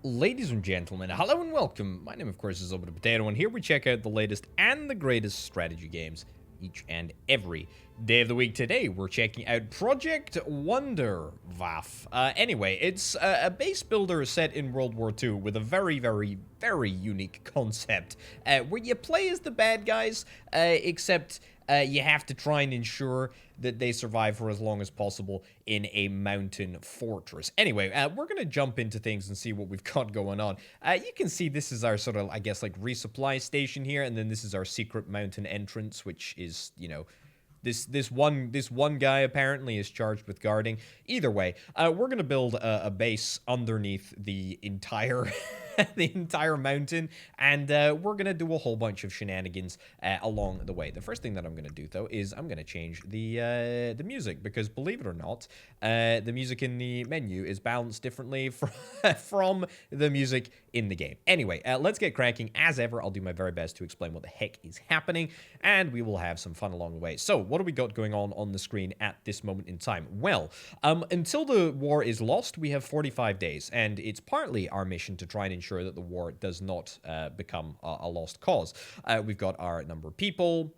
Ladies and gentlemen, hello and welcome. My name, of course, is Potato, and here we check out the latest and the greatest strategy games each and every day of the week. Today, we're checking out Project Wunderwaffe. Anyway, it's a base builder set in World War II with a very unique concept where you play as the bad guys, except you have to try and ensure that they survive for as long as possible in a mountain fortress. Anyway, we're going to jump into things and see what we've got going on. You can see this is our sort of, I guess, like resupply station here, and then this is our secret mountain entrance, which is, you know, this one guy apparently is charged with guarding. Either way, we're gonna build a base underneath the entire the entire mountain, and we're gonna do a whole bunch of shenanigans along the way. The first thing that I'm gonna do though is I'm gonna change the music, because believe it or not, the music in the menu is balanced differently from the music in the game. Anyway, let's get cracking. As ever, I'll do my very best to explain what the heck is happening, and we will have some fun along the way. So, what do we got going on the screen at this moment in time? Well, until the war is lost, we have 45 days, and it's partly our mission to try and ensure that the war does not become a lost cause. We've got our number of people.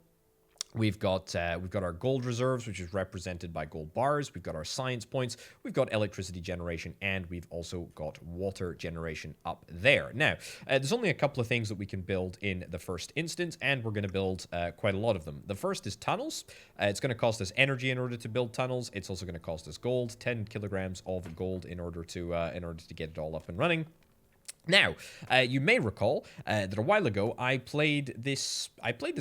We've got our gold reserves, which is represented by gold bars. We've got our science points. We've got electricity generation, and we've also got water generation up there. Now, there's only a couple of things that we can build in the first instance, and we're going to build quite a lot of them. The first is tunnels. It's going to cost us energy in order to build tunnels. It's also going to cost us gold, 10 kilograms of gold in order to get it all up and running. Now, you may recall that a while ago I played this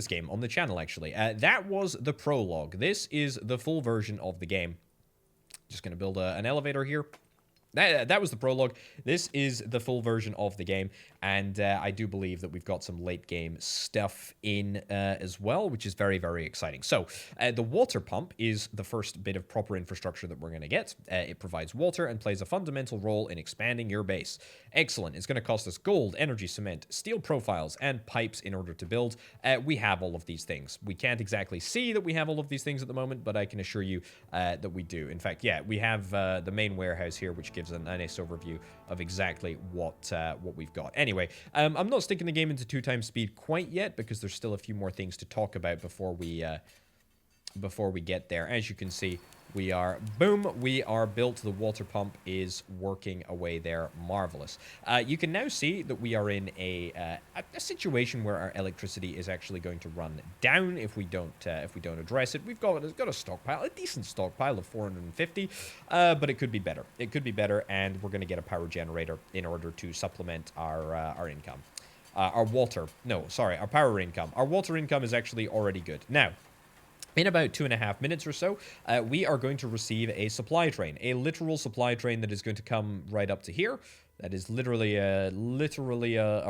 game on the channel, actually. That was the prologue. This is the full version of the game. Just going to build an elevator here. That was the prologue. This is the full version of the game, and I do believe that we've got some late game stuff in as well, which is very exciting. So, the water pump is the first bit of proper infrastructure that we're going to get. It provides water and plays a fundamental role in expanding your base. Excellent. It's going to cost us gold, energy, cement, steel profiles, and pipes in order to build. We have all of these things. We can't exactly see that we have all of these things at the moment, but I can assure you that we do. In fact, yeah, we have the main warehouse here, which gives a nice overview of exactly what we've got. Anyway, I'm not sticking the game into 2x speed quite yet, because there's still a few more things to talk about before we get there. As you can see, we are built. The water pump is working away there. Marvelous. You can now see that we are in a situation where our electricity is actually going to run down if we don't address it. We've got a stockpile, a decent stockpile of 450, but it could be better. It could be better, and we're going to get a power generator in order to supplement our income. Our power income. Our water income is actually already good. Now, in about 2.5 minutes or so, we are going to receive a supply train, a literal supply train that is going to come right up to here. That is literally a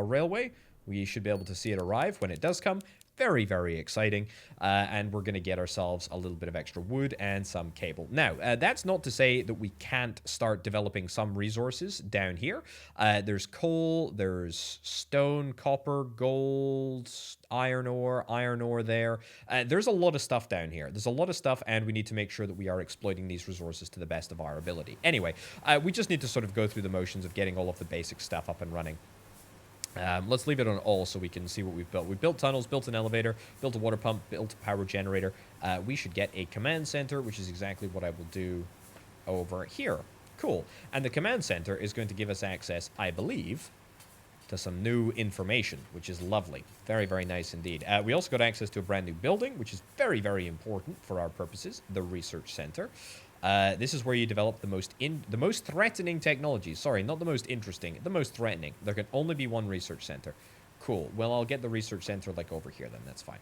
railway. We should be able to see it arrive when it does come. Very exciting, and we're going to get ourselves a little bit of extra wood and some cable. Now, that's not to say that we can't start developing some resources down here. There's coal, there's stone, copper, gold, iron ore there. There's a lot of stuff down here. There's a lot of stuff, and we need to make sure that we are exploiting these resources to the best of our ability. Anyway, we just need to sort of go through the motions of getting all of the basic stuff up and running. Let's leave it on all so we can see what we've built. We built tunnels, built an elevator, built a water pump, built a power generator. We should get a command center, which is exactly what I will do over here. Cool. And the command center is going to give us access, I believe, to some new information, which is lovely. Very nice indeed. We also got access to a brand new building, which is very important for our purposes, the research center. This is where you develop the most threatening technologies. Sorry, not the most interesting, the most threatening. There can only be one research center. Cool. Well, I'll get the research center like over here then. That's fine.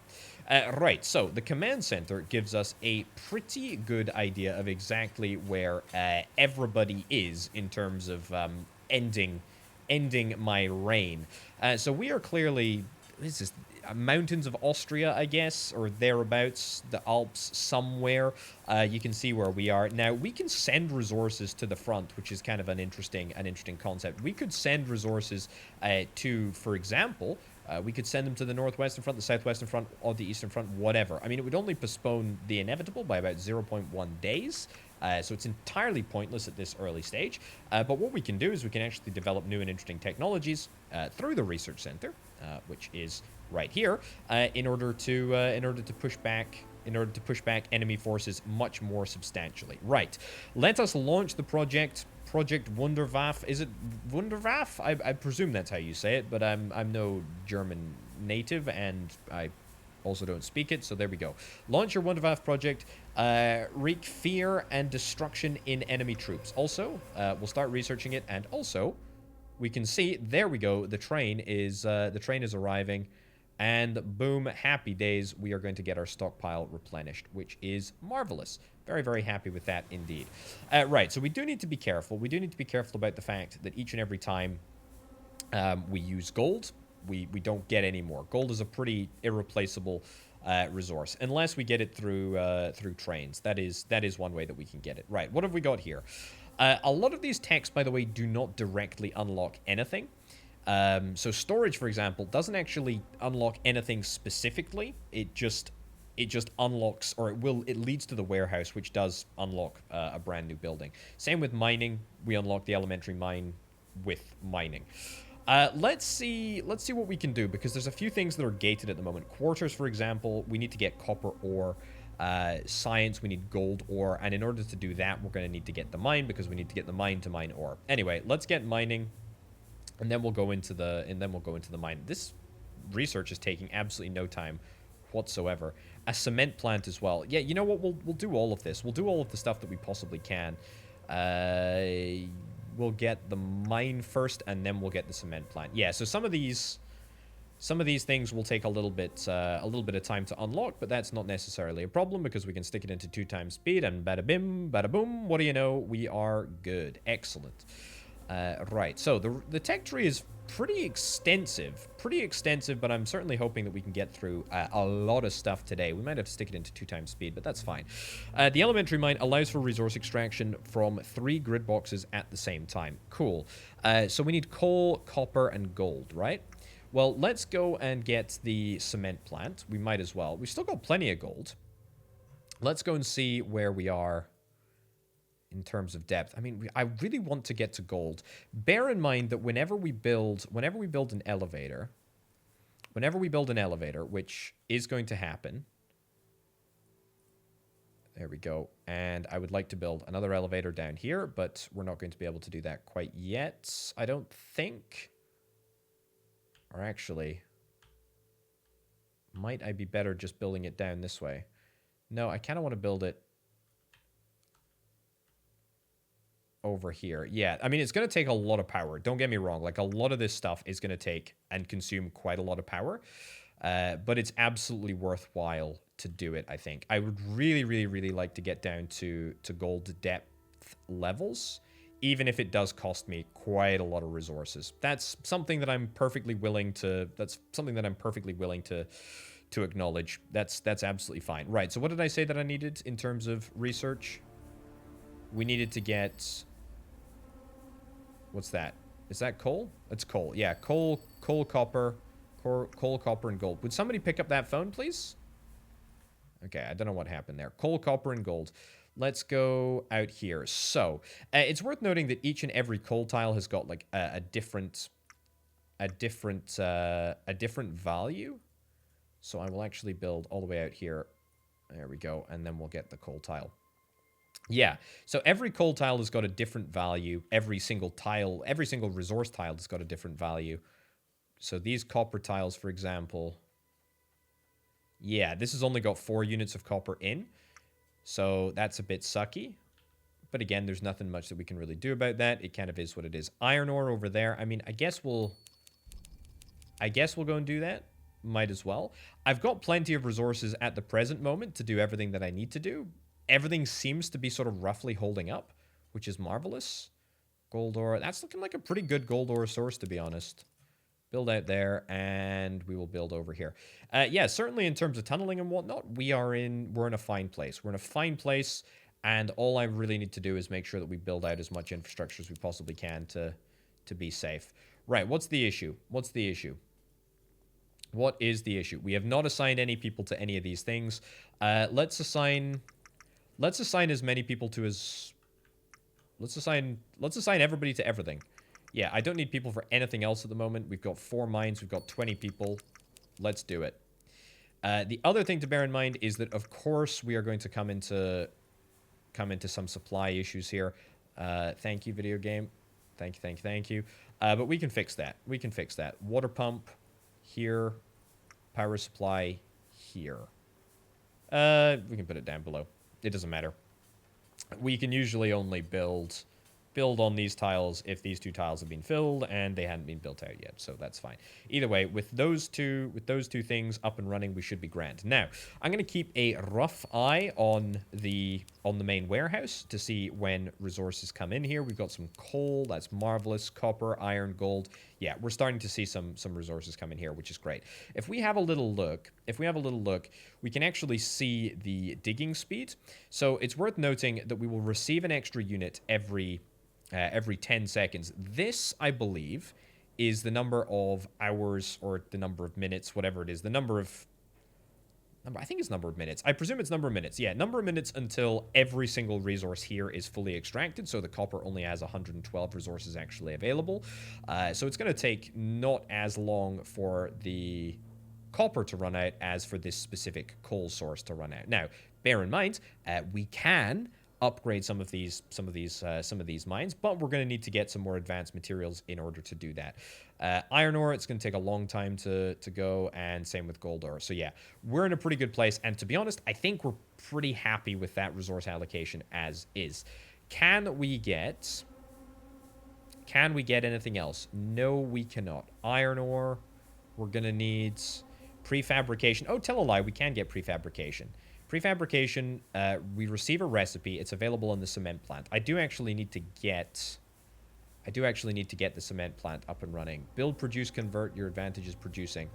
Right. So the command center gives us a pretty good idea of exactly where everybody is in terms of ending my reign. So we are clearly. This is mountains of Austria, I guess, or thereabouts, the Alps somewhere. You can see where we are. Now, we can send resources to the front, which is kind of an interesting concept. We could send resources to, for example, we could send them to the northwestern front, the southwestern front, or the eastern front, whatever. I mean, it would only postpone the inevitable by about 0.1 days. So it's entirely pointless at this early stage. But what we can do is we can actually develop new and interesting technologies through the research center, which is right here, in order to push back enemy forces much more substantially. Right. Let us launch the project Wunderwaffe. Is it Wunderwaffe? I presume that's how you say it, but I'm no German native, and I also don't speak it, so there we go. Launch your Wunderwaffe project. Wreak fear and destruction in enemy troops. Also, we'll start researching it, and also, we can see, there we go, the train is arriving, and boom, happy days, we are going to get our stockpile replenished, which is marvelous. Very, very happy with that indeed. Right, so we do need to be careful. We do need to be careful about the fact that each and every time we use gold, we don't get any more. Gold is a pretty irreplaceable resource, unless we get it through trains. That is one way that we can get it. Right, what have we got here? A lot of these techs, by the way, do not directly unlock anything. So storage, for example, doesn't actually unlock anything specifically. It just unlocks, or it leads to the warehouse, which does unlock a brand new building. Same with mining. We unlock the elementary mine with mining. Let's see what we can do, because there's a few things that are gated at the moment. Quarters, for example, we need to get copper ore. Science, we need gold ore, and in order to do that, we're going to need to get the mine, because we need to get the mine to mine ore. Anyway, let's get mining, and then we'll go into the mine. This research is taking absolutely no time whatsoever. A cement plant as well. Yeah, you know what? We'll do all of this. We'll do all of the stuff that we possibly can. We'll get the mine first, and then we'll get the cement plant. Yeah, so some of these things will take a little bit of time to unlock, but that's not necessarily a problem, because we can stick it into 2 times speed, and bada bim, bada boom. What do you know? We are good. Excellent. Right, so the tech tree is pretty extensive, but I'm certainly hoping that we can get through a lot of stuff today. We might have to stick it into 2 times speed, but that's fine. The elementary mine allows for resource extraction from 3 grid boxes at the same time. Cool. So we need coal, copper, and gold, right? Well, let's go and get the cement plant. We might as well. We've still got plenty of gold. Let's go and see where we are in terms of depth. I mean, I really want to get to gold. Bear in mind that whenever we build an elevator, which is going to happen. There we go. And I would like to build another elevator down here, but we're not going to be able to do that quite yet, I don't think. Or actually, might I be better just building it down this way? No, I kind of want to build it over here. Yeah, I mean, it's going to take a lot of power. Don't get me wrong. Like, a lot of this stuff is going to take and consume quite a lot of power. But it's absolutely worthwhile to do it, I think. I would really, really, really like to get down to gold depth levels, even if it does cost me quite a lot of resources. That's something that I'm perfectly willing to acknowledge. That's absolutely fine. Right, so what did I say that I needed in terms of research? We needed to get... What's that? Is that coal? It's coal. Yeah, coal, copper, and gold. Would somebody pick up that phone, please? Okay, I don't know what happened there. Coal, copper, and gold. Let's go out here. So, it's worth noting that each and every coal tile has got like a different value. So I will actually build all the way out here. There we go, and then we'll get the coal tile. Yeah, so every coal tile has got a different value. Every single resource tile has got a different value. So these copper tiles, for example, yeah, this has only got 4 units of copper in. So that's a bit sucky. But again, there's nothing much that we can really do about that. It kind of is what it is. Iron ore over there. I mean, I guess we'll go and do that. Might as well. I've got plenty of resources at the present moment to do everything that I need to do. Everything seems to be sort of roughly holding up, which is marvelous. Gold ore. That's looking like a pretty good gold ore source, to be honest. Build out there, and we will build over here. Yeah, certainly in terms of tunneling and whatnot, we're in a fine place. We're in a fine place, and all I really need to do is make sure that we build out as much infrastructure as we possibly can to be safe. Right, what's the issue? What is the issue? We have not assigned any people to any of these things. Let's assign Let's assign as many people to as... Let's assign everybody to everything. Yeah, I don't need people for anything else at the moment. We've got 4 mines. We've got 20 people. Let's do it. The other thing to bear in mind is that, of course, we are going to come into some supply issues here. Thank you, video game. Thank you. But we can fix that. We can fix that. Water pump here. Power supply here. We can put it down below. It doesn't matter. We can usually only build on these tiles if these 2 tiles have been filled and they hadn't been built out yet, so that's fine. Either way, with those two things up and running, we should be grand. Now, I'm going to keep a rough eye on the main warehouse to see when resources come in here. We've got some coal, that's marvelous, copper, iron, gold. Yeah, we're starting to see some resources come in here, which is great. If we have a little look, we can actually see the digging speed. So it's worth noting that we will receive an extra unit every 10 seconds. This, I believe, is the number of hours or the number of minutes, whatever it is. I think it's number of minutes. I presume it's number of minutes. Yeah, number of minutes until every single resource here is fully extracted. So the copper only has 112 resources actually available. So it's going to take not as long for the copper to run out as for this specific coal source to run out. Now, bear in mind, we can upgrade some of these mines, but we're going to need to get some more advanced materials in order to do that. Iron ore, it's going to take a long time to go, and same with gold ore. So yeah, we're in a pretty good place, and to be honest, I think we're pretty happy with that resource allocation as is. Can we get anything else? No, we cannot. Iron ore, we're going to need prefabrication. Oh, tell a lie, we can get prefabrication. Prefabrication, we receive a recipe. It's available in the cement plant. I do actually need to get the cement plant up and running. Build, produce, convert. Your advantage is producing.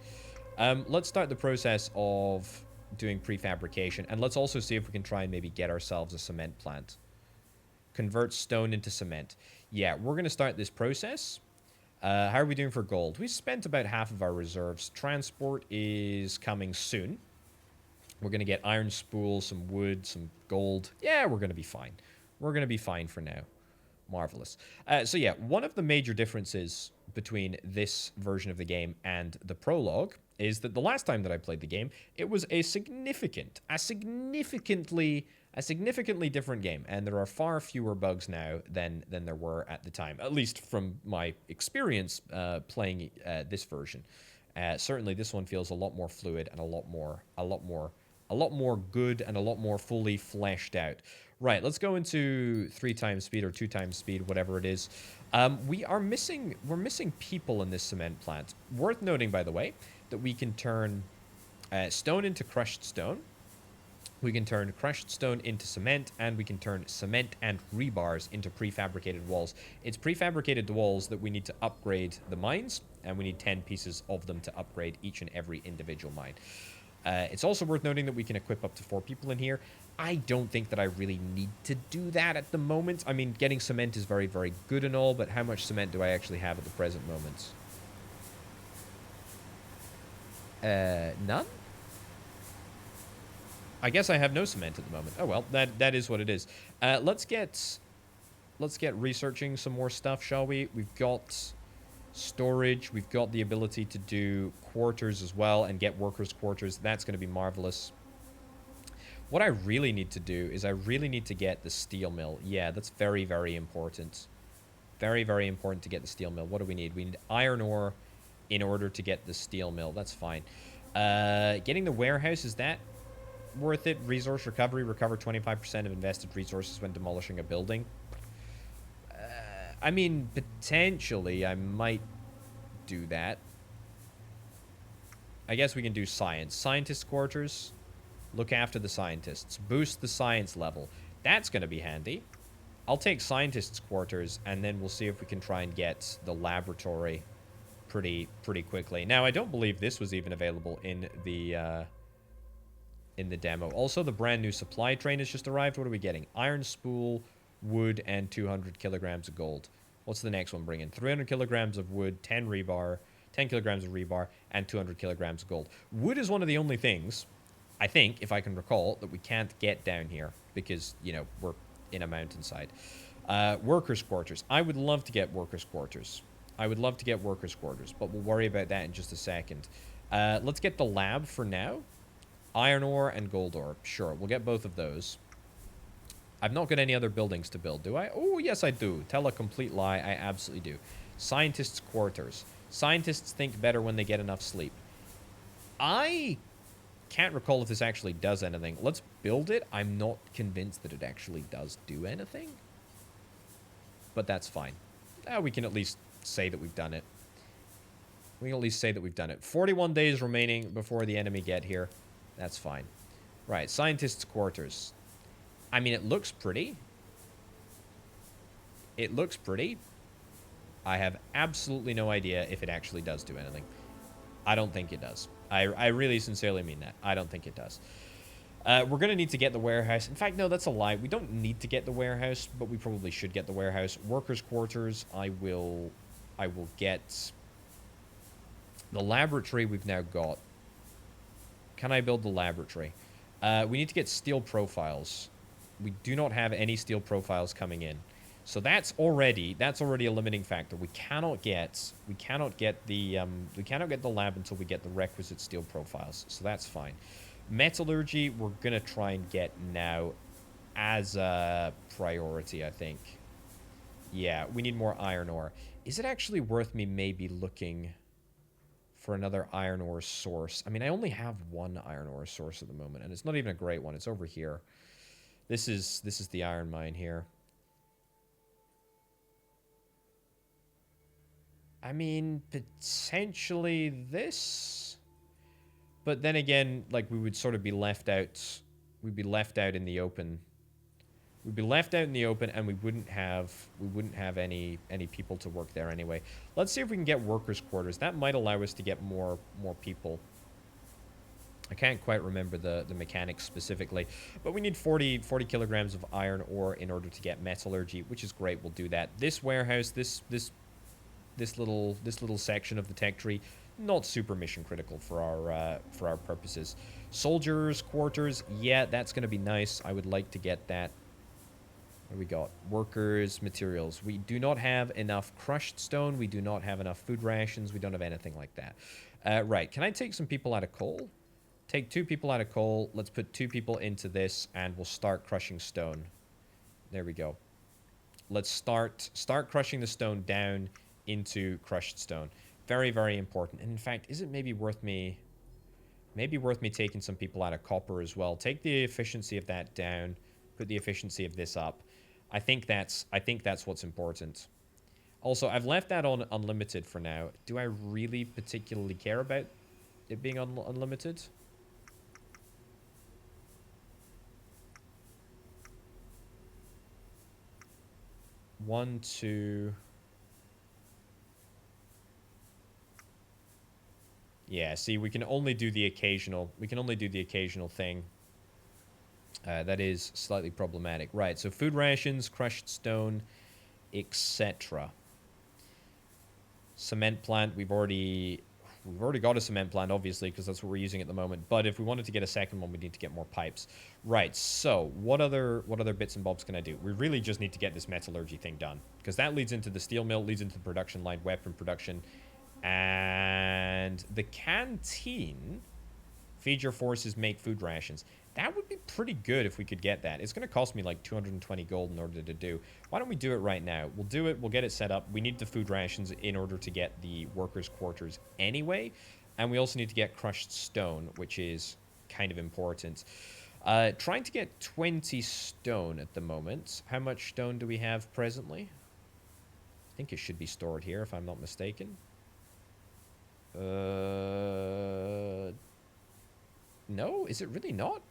Let's start the process of doing prefabrication, and let's also see if we can try and maybe get ourselves a cement plant. Convert stone into cement. Yeah, we're going to start this process. How are we doing for gold? We spent about half of our reserves. Transport is coming soon. We're going to get iron spool, some wood, some gold. Yeah, we're going to be fine. We're going to be fine for now. Marvelous. So yeah, one of the major differences between this version of the game and the prologue is that the last time that I played the game, it was a significantly different game, and there are far fewer bugs now than there were at the time, at least from my experience playing this version. Certainly, this one feels a lot more fluid and a lot more good and a lot more fully fleshed out. Right, let's go into 3 times speed or 2 times speed, whatever it is. We're missing people in this cement plant. Worth noting, by the way, that we can turn stone into crushed stone. We can turn crushed stone into cement, and we can turn cement and rebars into prefabricated walls. It's prefabricated walls that we need to upgrade the mines, and we need 10 pieces of them to upgrade each and every individual mine. It's also worth noting that we can equip up to 4 people in here. I don't think that I really need to do that at the moment. I mean, getting cement is very, very good and all, but how much cement do I actually have at the present moment? None? I guess I have no cement at the moment. Oh well, that is what it is. Let's get researching some more stuff, shall we? We've got storage. We've got the ability to do quarters as well and get workers' quarters. That's going to be marvelous. What I really need to do is I really need to get the steel mill. Yeah, that's very, very important. Very, very important to get the steel mill. What do we need? We need iron ore in order to get the steel mill. That's fine. Getting the warehouse, is that worth it? Resource recovery. Recover 25% of invested resources when demolishing a building. I mean, potentially I might do that. I guess we can do science. Scientist quarters. Look after the scientists. Boost the science level. That's going to be handy. I'll take scientists quarters, and then we'll see if we can try and get the laboratory pretty quickly. Now, I don't believe this was even available in the demo. Also, the brand new supply train has just arrived. What are we getting? Iron spool, wood, and 200 kilograms of gold. What's the next one bringing? 300 kilograms of wood, 10 rebar, 10 kilograms of rebar, and 200 kilograms of gold. Wood is one of the only things, I think, if I can recall, that we can't get down here. because, you know, we're in a mountainside. Workers' quarters. I would love to get workers' quarters. I would love to get workers' quarters, but we'll worry about that in just a second. Let's get the lab for now. Iron ore and gold ore. Sure, we'll get both of those. I've not got any other buildings to build, do I? Oh, yes, I do. Tell a complete lie. I absolutely do. Scientists' quarters. Scientists think better when they get enough sleep. I can't recall if this actually does anything. Let's build it. I'm not convinced that it actually does do anything. But that's fine. We can at least say that we've done it. We can at least say that we've done it. 41 days remaining before the enemy get here. That's fine. Right, scientists' quarters. I mean, it looks pretty. It looks pretty. I have absolutely no idea if it actually does do anything. I don't think it does. I really sincerely mean that. I don't think it does. We're going to need to get the warehouse. In fact, no, that's a lie. We don't need to get the warehouse, but we probably should get the warehouse. Workers' quarters, I will get. The laboratory we've now got. Can I build the laboratory? We need to get steel profiles. We do not have any steel profiles coming in. So that's already a limiting factor. We cannot get the lab until we get the requisite steel profiles. So that's fine. Metallurgy, we're gonna try and get now as a priority, I think. Yeah, we need more iron ore. Is it actually worth me maybe looking for another iron ore source? I mean, I only have one iron ore source at the moment, and it's not even a great one. It's over here. This is the iron mine here. I mean, potentially this. But then again, like, we would sort of be left out. We'd be left out in the open. We'd be left out in the open, and we wouldn't have any people to work there anyway. Let's see if we can get workers' quarters. That might allow us to get more people. I can't quite remember the mechanics specifically, but we need 40 kilograms of iron ore in order to get metallurgy, which is great. We'll do that. This warehouse, this little section of the tech tree, not super mission critical for our purposes. Soldiers' quarters, yeah, that's going to be nice. I would like to get that. What do we got? Workers, materials. We do not have enough crushed stone. We do not have enough food rations. We don't have anything like that. Right, can I take some people out of coal? Take 2 people out of coal. Let's put 2 people into this, and we'll start crushing stone. There we go. Let's start crushing the stone down into crushed stone. Very, very important. And in fact, is it maybe worth me taking some people out of copper as well? Take the efficiency of that down, put the efficiency of this up. I think that's what's important. Also, I've left that on unlimited for now. Do I really particularly care about it being unlimited? One, two. Yeah, see, we can only do the occasional thing. That is slightly problematic. Right, so food rations, crushed stone, etc. Cement plant, we've already got a cement plant, obviously, because that's what we're using at the moment. But if we wanted to get a second one, we need to get more pipes. Right, so what other bits and bobs can I do? We really just need to get this metallurgy thing done, because that leads into the steel mill, leads into the production line, weapon production, and the canteen. Feed your forces, make food rations. That would be pretty good if we could get that. It's going to cost me like 220 gold in order to do. Why don't we do it right now? We'll do it. We'll get it set up. We need the food rations in order to get the workers' quarters anyway. And we also need to get crushed stone, which is kind of important. Trying to get 20 stone at the moment. How much stone do we have presently? I think it should be stored here, if I'm not mistaken. No? Is it really not?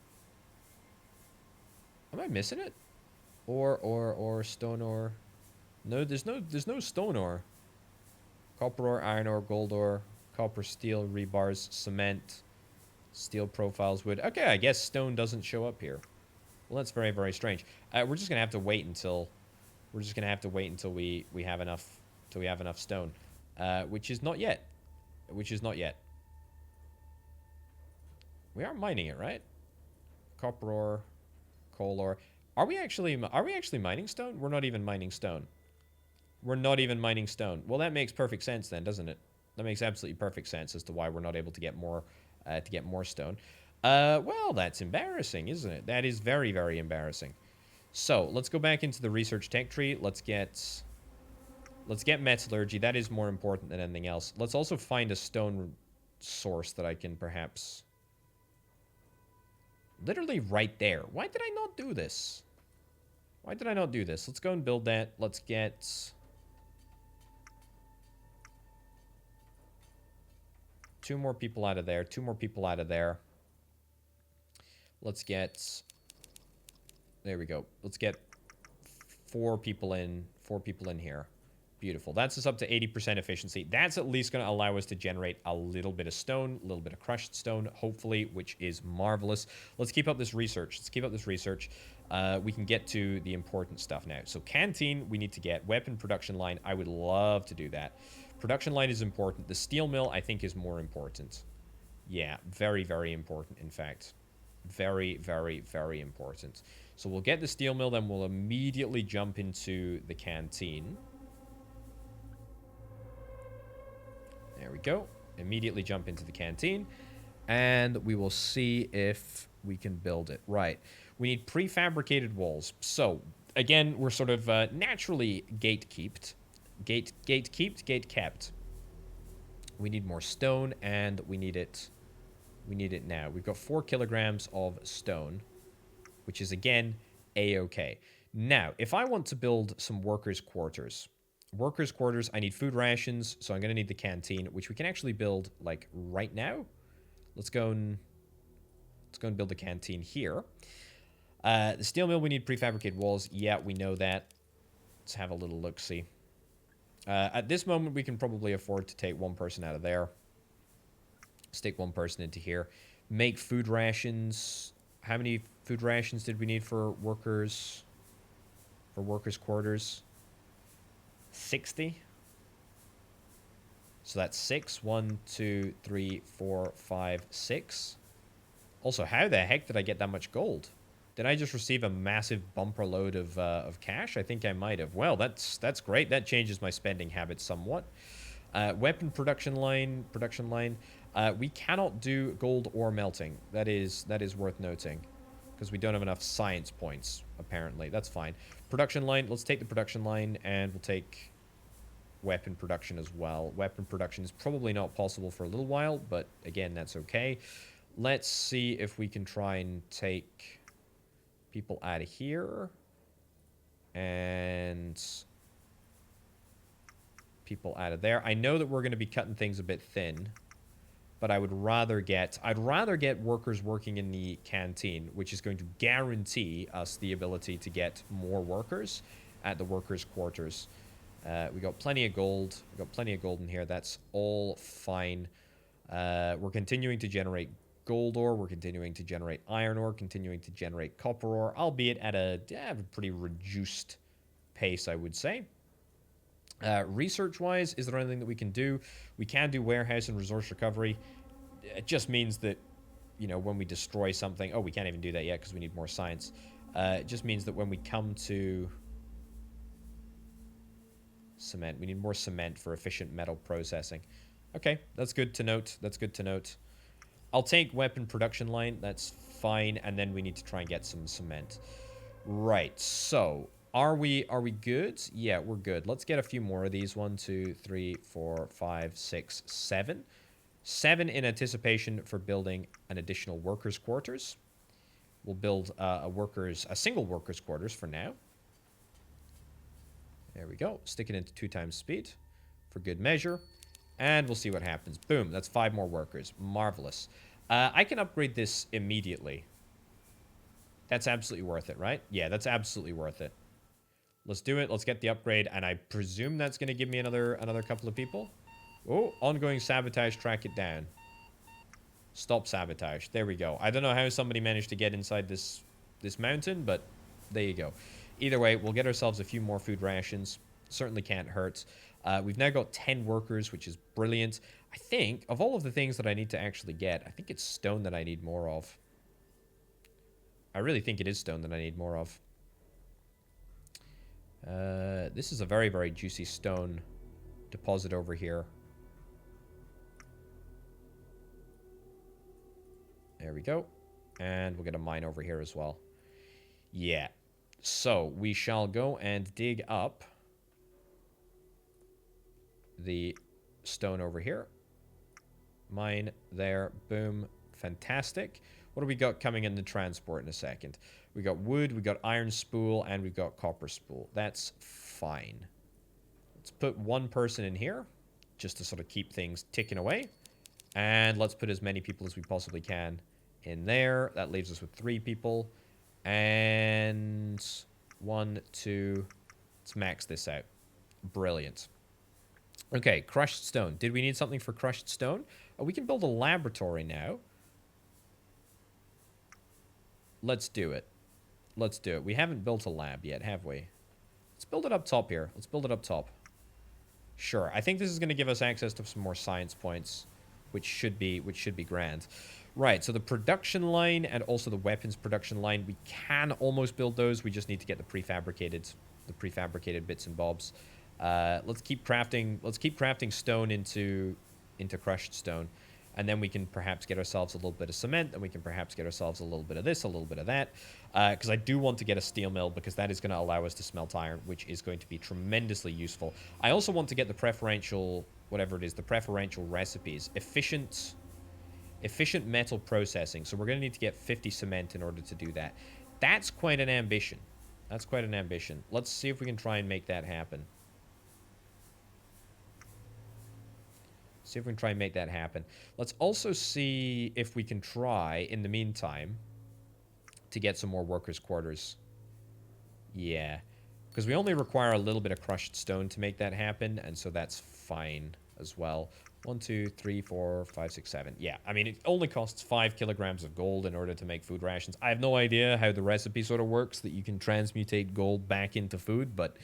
Am I missing it? Or stone ore. No, there's no stone ore. Copper ore, iron ore, gold ore, copper, steel, rebars, cement, steel profiles, wood. Okay, I guess stone doesn't show up here. Well, that's very, very strange. We're just gonna have to wait until we have enough stone. Which is not yet. We are mining it, right? Copper ore, coal ore. Are we actually mining stone? We're not even mining stone. We're not even mining stone. Well, that makes perfect sense then, doesn't it? That makes absolutely perfect sense as to why we're not able to get more stone. Well, that's embarrassing, isn't it? That is very, very embarrassing. So let's go back into the research tech tree. Let's get metallurgy. That is more important than anything else. Let's also find a stone source that I can perhaps... Literally right there. Why did I not do this? Why did I not do this? Let's go and build that. Let's get... 2 more people out of there. 2 more people out of there. Let's get... There we go. Let's get 4 people in. 4 people in here. Beautiful. That's us up to 80% efficiency. That's at least going to allow us to generate a little bit of stone, a little bit of crushed stone, hopefully, which is marvelous. Let's keep up this research. Let's keep up this research. We can get to the important stuff now. So canteen, we need to get. Weapon production line, I would love to do that. Production line is important. The steel mill, I think, is more important. Yeah, very, very important, in fact. Very, very, very important. So we'll get the steel mill, then we'll immediately jump into the canteen. There we go. Immediately jump into the canteen. And we will see if we can build it. Right. We need prefabricated walls. So, again, we're sort of naturally gate-kept. Gate-kept. We need more stone, and we need it now. We've got 4 kilograms of stone, which is, again, A-okay. Now, if I want to build some workers' quarters... Workers' quarters, I need food rations, so I'm going to need the canteen, which we can actually build, like, right now. Let's go and build the canteen here. The steel mill, we need prefabricated walls. Yeah, we know that. Let's have a little look-see. At this moment, we can probably afford to take 1 person out of there. Let's take 1 person into here. Make food rations. How many food rations did we need for workers' quarters? 60. So that's 6. 1, 2, 3, 4, 5, 6. Also, how the heck did I get that much gold? Did I just receive a massive bumper load of cash? I think I might have. Well, that's great. That changes my spending habits somewhat. Weapon production line. We cannot do gold ore melting. That is worth noting, because we don't have enough science points, apparently. That's fine. Production line. Let's take the production line, and we'll take weapon production as well. Weapon production is probably not possible for a little while, but again, that's okay. Let's see if we can try and take people out of here. And people out of there. I know that we're going to be cutting things a bit thin, but I'd rather get workers working in the canteen, which is going to guarantee us the ability to get more workers at the workers' quarters. We got plenty of gold. We got plenty of gold in here. That's all fine. We're continuing to generate gold ore. We're continuing to generate iron ore, continuing to generate copper ore, albeit at a pretty reduced pace, I would say. Research-wise, is there anything that we can do? We can do warehouse and resource recovery. It just means that, you know, when we destroy something... Oh, we can't even do that yet because we need more science. It just means that when we come to... Cement. We need more cement for efficient metal processing. Okay, that's good to note. That's good to note. I'll take weapon production line. That's fine. And then we need to try and get some cement. Right, so... Are we good? Yeah, we're good. Let's get a few more of these. 1, 2, 3, 4, 5, 6, 7. 7 in anticipation for building an additional workers' quarters. We'll build a single workers' quarters for now. There we go. Stick it into 2 times speed for good measure. And we'll see what happens. Boom, that's 5 more workers. Marvelous. I can upgrade this immediately. That's absolutely worth it, right? Yeah, that's absolutely worth it. Let's do it. Let's get the upgrade. And I presume that's going to give me another couple of people. Oh, ongoing sabotage. Track it down. Stop sabotage. There we go. I don't know how somebody managed to get inside this mountain, but there you go. Either way, we'll get ourselves a few more food rations. Certainly can't hurt. We've now got 10 workers, which is brilliant. I think, of all of the things that I need to actually get, I think it's stone that I need more of. I really think it is stone that I need more of. This is a very, very juicy stone deposit over here. There we go. And we'll get a mine over here as well. Yeah. So, we shall go and dig up the stone over here. Mine there. Boom. Fantastic. What do we got coming in the transport in a second? We got wood, we got iron spool, and we've got copper spool. That's fine. Let's put one person in here, just to sort of keep things ticking away. And let's put as many people as we possibly can in there. That leaves us with 3 people. And 1, 2. Let's max this out. Brilliant. Okay, crushed stone. Did we need something for crushed stone? Oh, we can build a laboratory now. Let's do it. Let's do it. We haven't built a lab yet, have we? Let's build it up top here. Let's build it up top. Sure. I think this is going to give us access to some more science points, which should be grand. Right, so the production line and also the weapons production line, we can almost build those. We just need to get the prefabricated bits and bobs. Let's keep crafting stone into crushed stone. And then we can perhaps get ourselves a little bit of cement, and we can perhaps get ourselves a little bit of this, a little bit of that. Because I do want to get a steel mill, because that is going to allow us to smelt iron, which is going to be tremendously useful. I also want to get the preferential, whatever it is, the preferential recipes. Efficient metal processing. So we're going to need to get 50 cement in order to do that. That's quite an ambition. That's quite an ambition. Let's see if we can try and make that happen. See if we can try and make that happen. Let's also see if we can try, in the meantime, to get some more workers' quarters. Yeah. Because we only require a little bit of crushed stone to make that happen, and so that's fine as well. 1, 2, 3, 4, 5, 6, 7. Yeah, I mean, it only costs 5 kilograms of gold in order to make food rations. I have no idea how the recipe sort of works, that you can transmutate gold back into food, but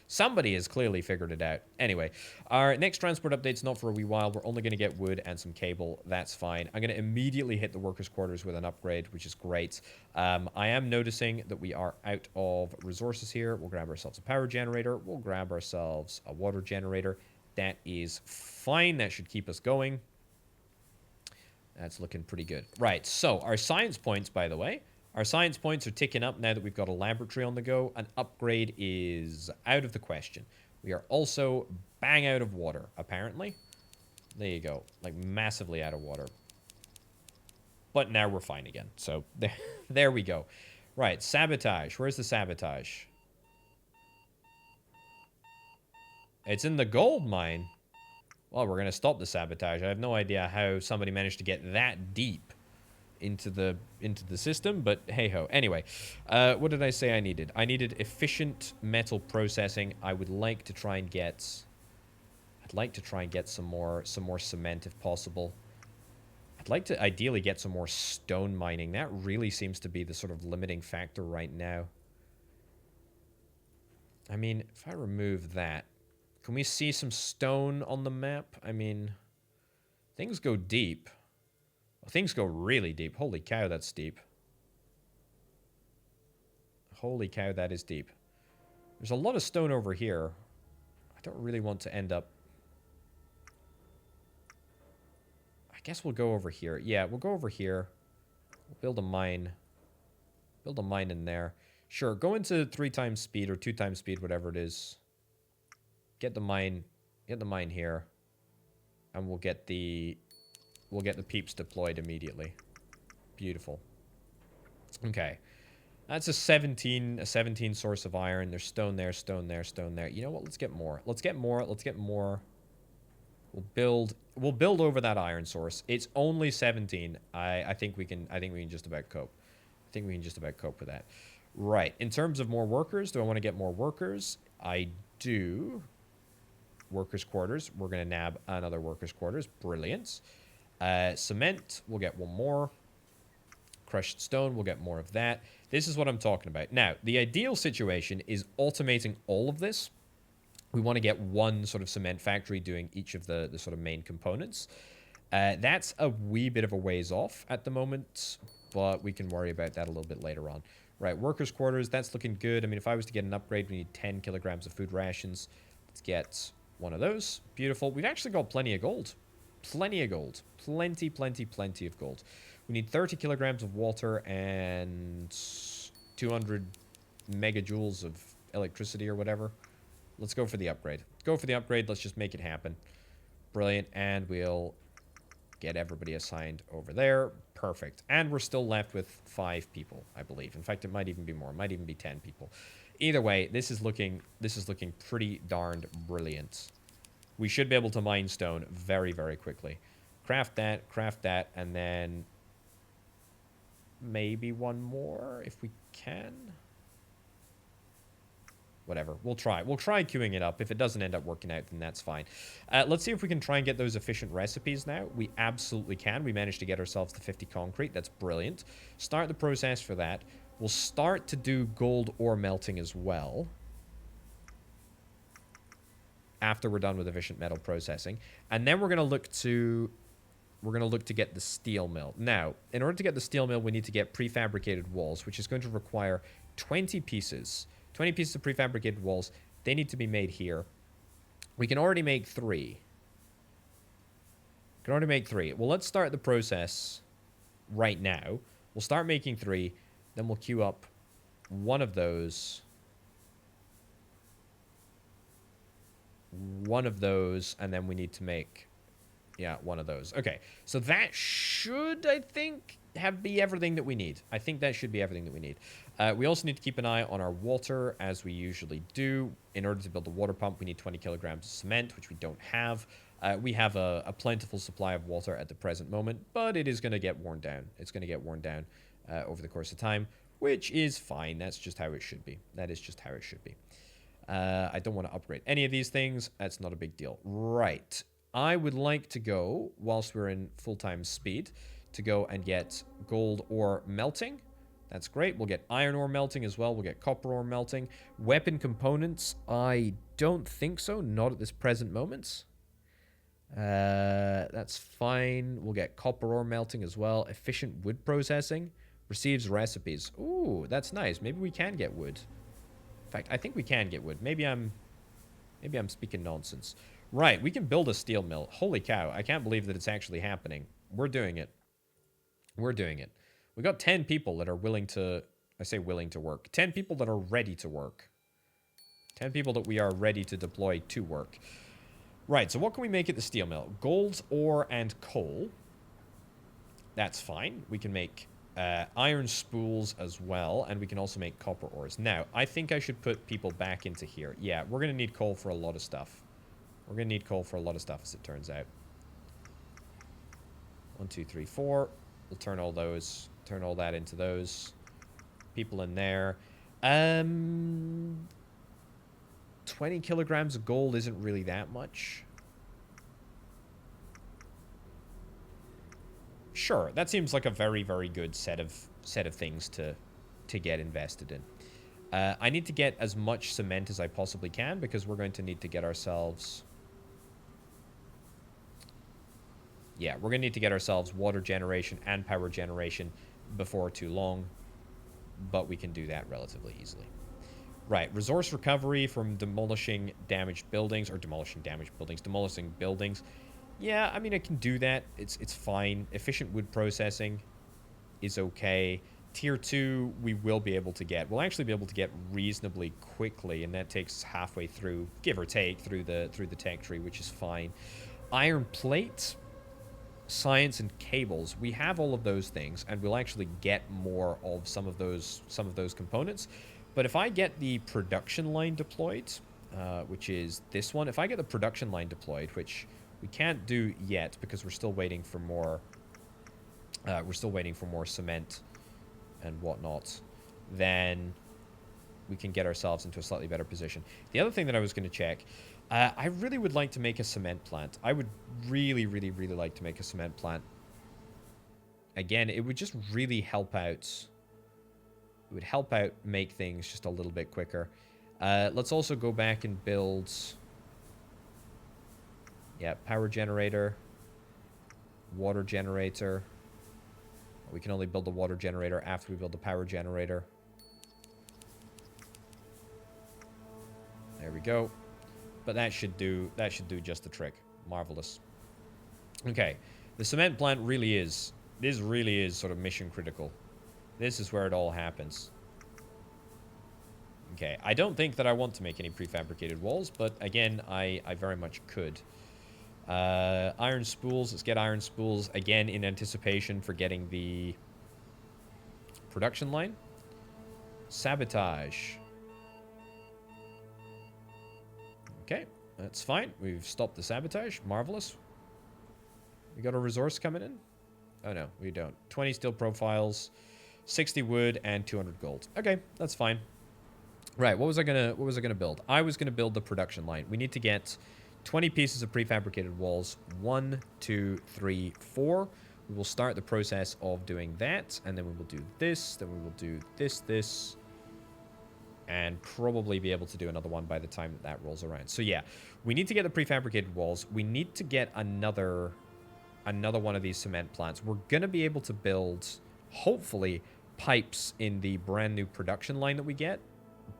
somebody has clearly figured it out. Anyway, our next transport update's not for a wee while. We're only going to get wood and some cable. That's fine. I'm going to immediately hit the workers' quarters with an upgrade, which is great. I am noticing that we are out of resources here. We'll grab ourselves a power generator. We'll grab ourselves a water generator. That is fine. That should keep us going. That's looking pretty good. Right, so our science points, by the way. Our science points are ticking up now that we've got a laboratory on the go. An upgrade is out of the question. We are also bang out of water, apparently. There you go. Like, massively out of water. But now we're fine again. So, there we go. Right, sabotage. Where's the sabotage? It's in the gold mine. Well, we're going to stop the sabotage. I have no idea how somebody managed to get that deep into the system, but hey-ho. Anyway, what did I say I needed? I needed efficient metal processing. I would like to try and get... I'd like to try and get some more cement if possible. I'd like to ideally get some more stone mining. That really seems to be the sort of limiting factor right now. I mean, if I remove that... Can we see some stone on the map? I mean, things go deep. Well, things go really deep. Holy cow, that's deep. Holy cow, that is deep. There's a lot of stone over here. I don't really want to end up... I guess we'll go over here. Yeah, we'll go over here. We'll build a mine. Build a mine in there. Sure, go into 3 times speed or 2 times speed, whatever it is. Get the mine here, and we'll get the peeps deployed immediately. Beautiful. Okay, that's a 17 source of iron. There's stone there, stone there, stone there. You know what? Let's get more. Let's get more. Let's get more. We'll build over that iron source. It's only 17. I think we can just about cope. I think we can just about cope with that. Right. In terms of more workers, do I want to get more workers? I do. Workers' quarters. We're going to nab another workers' quarters. Brilliant. Cement. We'll get 1 more. Crushed stone. We'll get more of that. This is what I'm talking about. Now, the ideal situation is automating all of this. We want to get 1 sort of cement factory doing each of the sort of main components. That's a wee bit of a ways off at the moment, but we can worry about that a little bit later on. Right, workers' quarters, that's looking good. I mean, if I was to get an upgrade, we need 10 kilograms of food rations. Let's get one of those. Beautiful. We've actually got plenty of gold. Plenty of gold. Plenty, plenty, plenty of gold. We need 30 kilograms of water and 200 megajoules of electricity or whatever. Let's go for the upgrade. Go for the upgrade. Let's just make it happen. Brilliant. And we'll get everybody assigned over there. Perfect. And we're still left with 5 people, I believe. In fact, it might even be more. It might even be 10 people. Either way, this is looking pretty darned brilliant. We should be able to mine stone very, very quickly. Craft that, and then maybe one more if we can. Whatever. We'll try. We'll try queuing it up. If it doesn't end up working out, then that's fine. Let's see if we can try and get those efficient recipes now. We absolutely can. We managed to get ourselves to 50 concrete. That's brilliant. Start the process for that. We'll start to do gold ore melting as well. After we're done with efficient metal processing. And then we're going to look to... get the steel mill. Now, in order to get the steel mill, we need to get prefabricated walls, which is going to require 20 pieces. 20 pieces of prefabricated walls. They need to be made here. We can already make 3. Well, let's start the process right now. We'll start making 3. Then we'll queue up one of those. And then we need to make... yeah, one of those. Okay, so that should, I think, be everything that we need. I think that should be everything that we need. We also need to keep an eye on our water, as we usually do. In order to build a water pump, we need 20 kilograms of cement, which we don't have. We have a plentiful supply of water at the present moment, but it is going to get worn down. It's going to get worn down over the course of time, which is fine. That's just how it should be. That is just how it should be. I don't want to upgrade any of these things. That's not a big deal. Right. I would like to go, whilst we're in full-time speed, to go and get gold ore melting. That's great. We'll get iron ore melting as well. We'll get copper ore melting. Weapon components, I don't think so. Not at this present moment. That's fine. We'll get copper ore melting as well. Efficient wood processing. Receives recipes. Ooh, that's nice. Maybe we can get wood. In fact, I think we can get wood. Maybe I'm speaking nonsense. Right, we can build a steel mill. Holy cow, I can't believe that it's actually happening. We're doing it. We're doing it. We got 10 people that are willing to... I say willing to work. 10 people that are ready to work. 10 people that we are ready to deploy to work. Right, so what can we make at the steel mill? Gold, ore, and coal. That's fine. We can make iron spools as well, and we can also make copper ores. Now, I think I should put people back into here. Yeah, we're going to need coal for a lot of stuff. We're going to need coal for a lot of stuff, as it turns out. 1, 2, 3, 4. We'll turn all that into those. People in there. 20 kilograms of gold isn't really that much. Sure, that seems like a very, very good set of things to get invested in. I need to get as much cement as I possibly can, because we're going to need to get ourselves... yeah, we're going to need to get ourselves water generation and power generation before too long. But we can do that relatively easily. Right, resource recovery from demolishing damaged buildings. Or demolishing buildings. Yeah, I mean, I can do that. It's fine. Efficient wood processing is okay. Tier 2, we will be able to get. We'll actually be able to get reasonably quickly, and that takes halfway through, give or take, through the tech tree, which is fine. Iron plate, science, and cables. We have all of those things, and we'll actually get more of some of those components. But if I get the production line deployed, which is this one, if I get the production line deployed, which we can't do yet because we're still waiting for more. We're still waiting for more cement and whatnot. Then we can get ourselves into a slightly better position. The other thing that I was going to check, I really would like to make a cement plant. I would really, really, really like to make a cement plant. Again, it would just really help out. It would help out make things just a little bit quicker. Let's also go back and build... yeah, power generator. Water generator. We can only build the water generator after we build the power generator. go. But that should do just the trick. Marvelous. Okay. The cement plant really is. This really is sort of mission critical. This is where it all happens. Okay. I don't think that I want to make any prefabricated walls, but again, I very much could. Iron spools. Let's get iron spools again in anticipation for getting the production line. Sabotage. Okay, that's fine. We've stopped the sabotage. Marvelous. We got a resource coming in? Oh no, we don't. 20 steel profiles, 60 wood, and 200 gold. Okay, that's fine. Right, what was I gonna build? I was gonna build the production line. We need to get 20 pieces of prefabricated walls. 1, 2, 3, 4. We will start the process of doing that, and then we will do this, then we will do this, and probably be able to do another one by the time that rolls around. So yeah, we need to get the prefabricated walls. We need to get another one of these cement plants. We're going to be able to build, hopefully, pipes in the brand new production line that we get,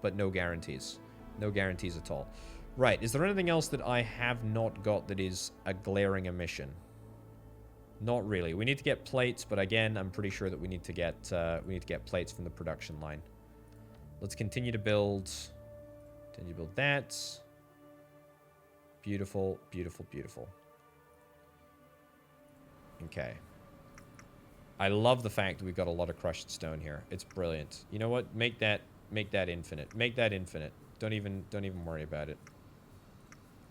but no guarantees. No guarantees at all. Right, is there anything else that I have not got that is a glaring omission? Not really. We need to get plates, but again, I'm pretty sure that we need to get plates from the production line. Let's continue to build. Continue to build that. Beautiful, beautiful, beautiful. Okay. I love the fact that we've got a lot of crushed stone here. It's brilliant. You know what? Make that infinite. Make that infinite. Don't even worry about it.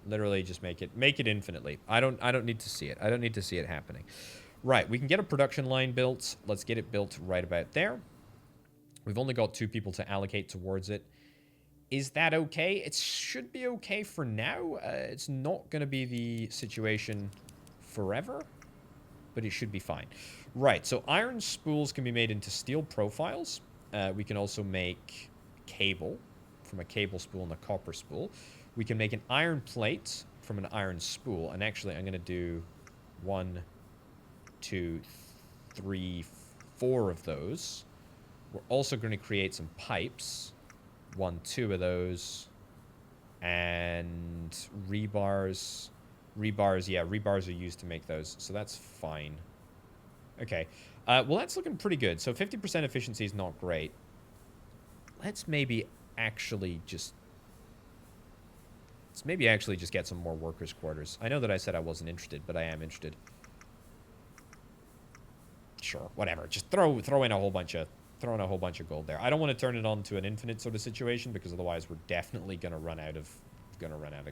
Literally just make it infinitely. I don't need to see it. I don't need to see it happening. Right, we can get a production line built. Let's get it built right about there. We've only got 2 people to allocate towards it. Is that okay? It should be okay for now. It's not going to be the situation forever, but it should be fine. Right, so iron spools can be made into steel profiles. We can also make cable from a cable spool and a copper spool. We can make an iron plate from an iron spool. And actually, I'm going to do 1, 2, 3, 4 of those. We're also going to create some pipes. 1, 2 of those. And rebars. Rebars, yeah, rebars are used to make those. So that's fine. Okay. Well, that's looking pretty good. So 50% efficiency is not great. Let's maybe actually just get some more workers' quarters. I know that I said I wasn't interested, but I am interested. Sure, whatever. Just throw in a whole bunch of gold there. I don't want to turn it on to an infinite sort of situation because otherwise we're definitely gonna run out of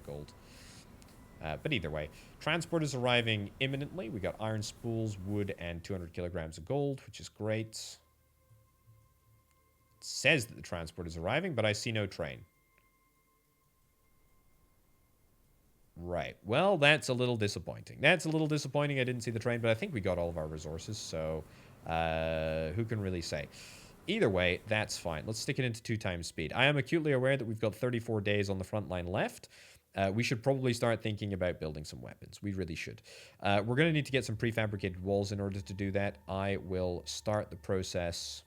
gold. But either way, transport is arriving imminently. We got iron spools, wood, and 200 kilograms of gold, which is great. It says that the transport is arriving, but I see no train. Right. Well, that's a little disappointing. That's a little disappointing. I didn't see the train, but I think we got all of our resources, so who can really say? Either way, that's fine. Let's stick it into 2 times speed. I am acutely aware that we've got 34 days on the front line left. We should probably start thinking about building some weapons. We really should. We're going to need to get some prefabricated walls in order to do that. I will start the process.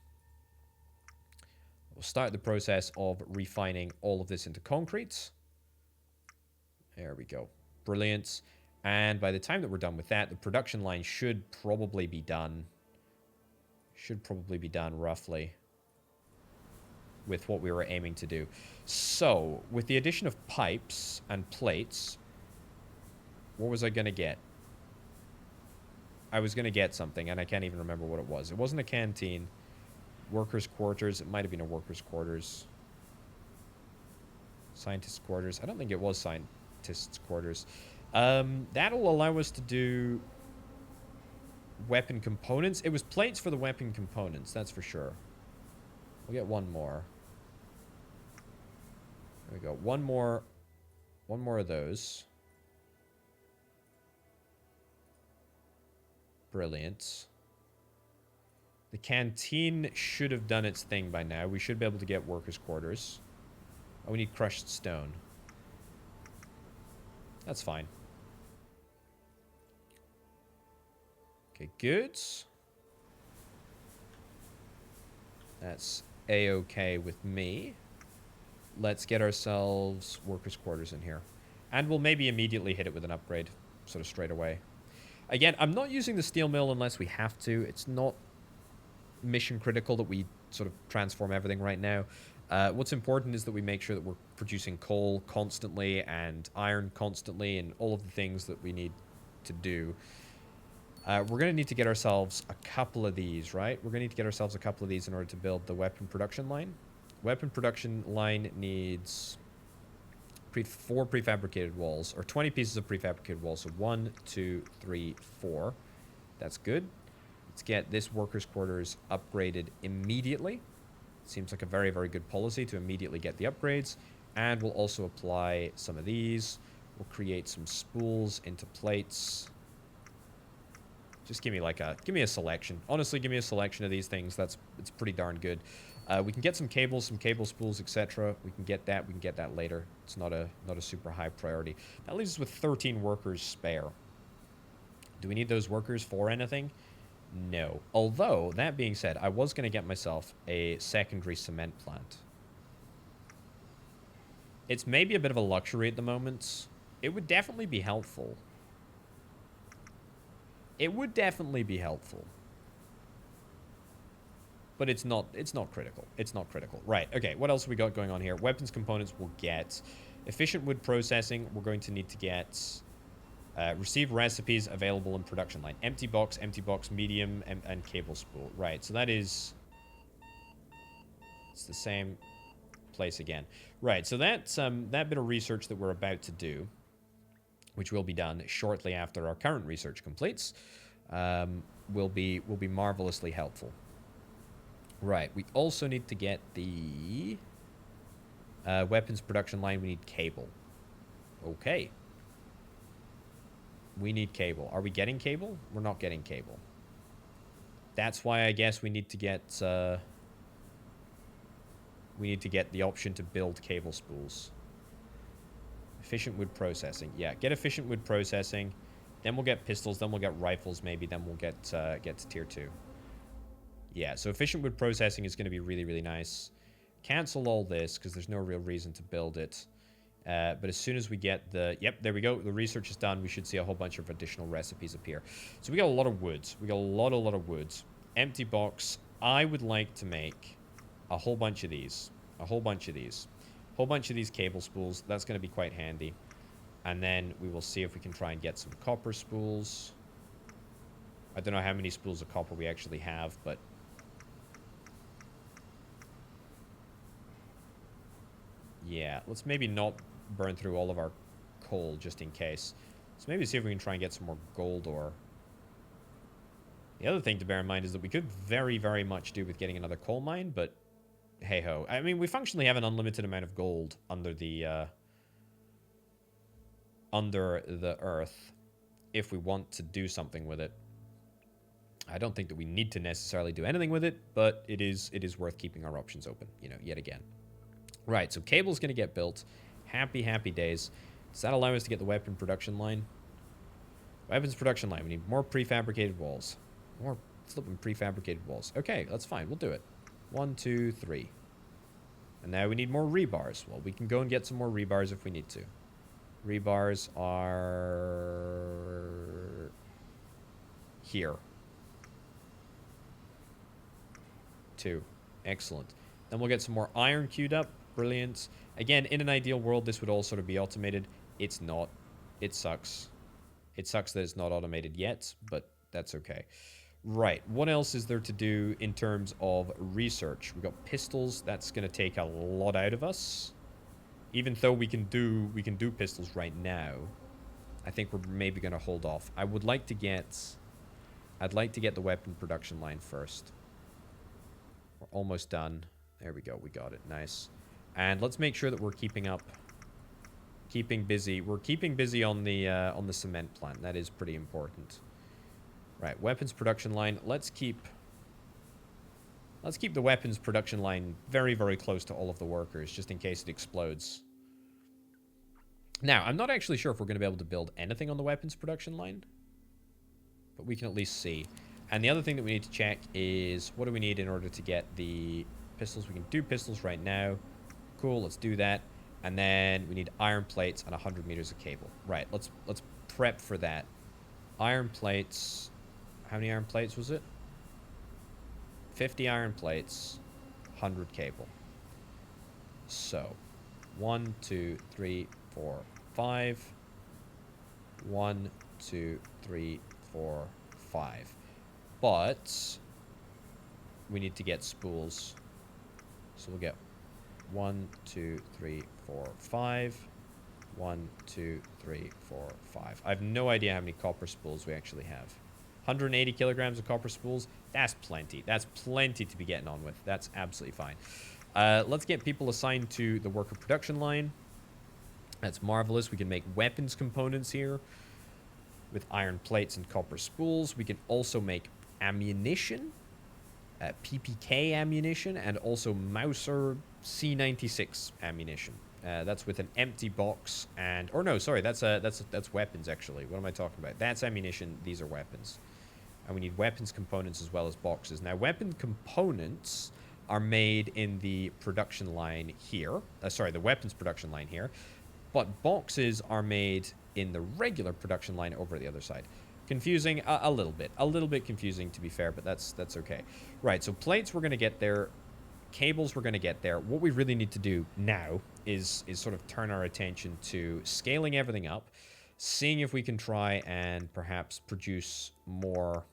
We'll start the process of refining all of this into concrete. There we go. Brilliant. And by the time that we're done with that, the production line should probably be done. Should probably be done roughly with what we were aiming to do. So, with the addition of pipes and plates, what was I going to get? I was going to get something, and I can't even remember what it was. It wasn't a canteen. Workers' quarters. It might have been a workers' quarters. Scientists' quarters. I don't think it was scientists' quarters. That'll allow us to do weapon components. It was plates for the weapon components, that's for sure. We'll get one more. There we go. One more of those. Brilliant. The canteen should have done its thing by now. We should be able to get workers' quarters. Oh, we need crushed stone. That's fine. Okay, good. That's A-okay with me. let's get ourselves workers' quarters in here. And we'll maybe immediately hit it with an upgrade, sort of straight away. Again, I'm not using the steel mill unless we have to. It's not mission critical that we sort of transform everything right now. What's important is that we make sure that we're producing coal constantly and iron constantly and all of the things that we need to do. We're going to need to get ourselves a couple of these, right? We're going to need to get ourselves a couple of these in order to build the weapon production line. Weapon production line needs 4 prefabricated walls, or 20 pieces of prefabricated walls. So 1, 2, 3, 4. That's good. Let's get this workers' quarters upgraded immediately. Seems like a very, very good policy to immediately get the upgrades. And we'll also apply some of these. We'll create some spools into plates. Just give me a selection. Honestly, give me a selection of these things. It's pretty darn good. We can get some cables, some cable spools, etc. We can get that later. It's not a super high priority. That leaves us with 13 workers spare. Do we need those workers for anything? No. Although, that being said, I was going to get myself a secondary cement plant. It's maybe a bit of a luxury at the moment. It would definitely be helpful. It would definitely be helpful. But it's not critical. It's not critical. Right, okay, what else have we got going on here? Weapons components we'll get. Efficient wood processing, we're going to need to get... receive recipes available in production line. Empty box, medium, and cable spool. Right, so that is... It's the same place again. Right, so that's that bit of research that we're about to do, which will be done shortly after our current research completes, will be marvelously helpful. Right, we also need to get the weapons production line. We need cable. Okay. We need cable. Are we getting cable? We're not getting cable. That's why I guess we need to get the option to build cable spools. Efficient wood processing. Yeah, get efficient wood processing. Then we'll get pistols. Then we'll get rifles maybe. Then we'll get to tier 2. Yeah, so efficient wood processing is going to be really, really nice. Cancel all this because there's no real reason to build it. But as soon as we get the... Yep, there we go. The research is done. We should see a whole bunch of additional recipes appear. So we got a lot of woods. We got a lot of woods. Empty box. I would like to make a whole bunch of these. A whole bunch of these. A whole bunch of these cable spools. That's going to be quite handy. And then we will see if we can try and get some copper spools. I don't know how many spools of copper we actually have, but... Yeah, let's maybe not burn through all of our coal just in case. So maybe see if we can try and get some more gold ore. The other thing to bear in mind is that we could very, very much do with getting another coal mine, but hey-ho. I mean, we functionally have an unlimited amount of gold under the earth if we want to do something with it. I don't think that we need to necessarily do anything with it, but it is worth keeping our options open, you know, yet again. Right, so cable's going to get built. Happy, happy days. Does that allow us to get the weapon production line? Weapons production line. We need more prefabricated walls. More flipping prefabricated walls. Okay, that's fine. We'll do it. 1, 2, 3. And now we need more rebars. Well, we can go and get some more rebars if we need to. Rebars are... here. 2. Excellent. Then we'll get some more iron queued up. Brilliant. Again, in an ideal world, this would all sort of be automated. It's not. It sucks. It sucks that it's not automated yet, but that's okay. Right. What else is there to do in terms of research? We've got pistols. That's going to take a lot out of us. Even though we can do pistols right now, I think we're maybe going to hold off. I'd like to get the weapon production line first. We're almost done. There we go. We got it. Nice. And let's make sure that we're keeping busy. We're keeping busy on the cement plant. That is pretty important. Right, weapons production line. Let's keep the weapons production line very, very close to all of the workers, just in case it explodes. Now, I'm not actually sure if we're going to be able to build anything on the weapons production line, but we can at least see. And the other thing that we need to check is what do we need in order to get the pistols. We can do pistols right now. Cool, let's do that. And then we need iron plates and 100 meters of cable. Right, let's prep for that. Iron plates. How many iron plates was it? 50 iron plates, 100 cable. So, 1, 2, 3, 4, 5. 1, 2, 3, 4, 5. But we need to get spools. So we'll get 1, 2, 3, 4, 5. 1, 2, 3, 4, 5. I have no idea how many copper spools we actually have. 180 kilograms of copper spools. That's plenty. That's plenty to be getting on with. That's absolutely fine. Let's get people assigned to the worker production line. That's marvelous. We can make weapons components here with iron plates and copper spools. We can also make ammunition, PPK ammunition, and also Mauser C96 ammunition. That's with an empty box and, or no, sorry, that's weapons actually. What am I talking about? That's ammunition. These are weapons, and we need weapons components as well as boxes. Now, weapon components are made in the production line here. Sorry, the weapons production line here, but boxes are made in the regular production line over at the other side. Confusing a little bit confusing to be fair, but that's okay. Right, so plates we're gonna get there, cables we're gonna get there. What we really need to do now is sort of turn our attention to scaling everything up, seeing if we can try and perhaps produce more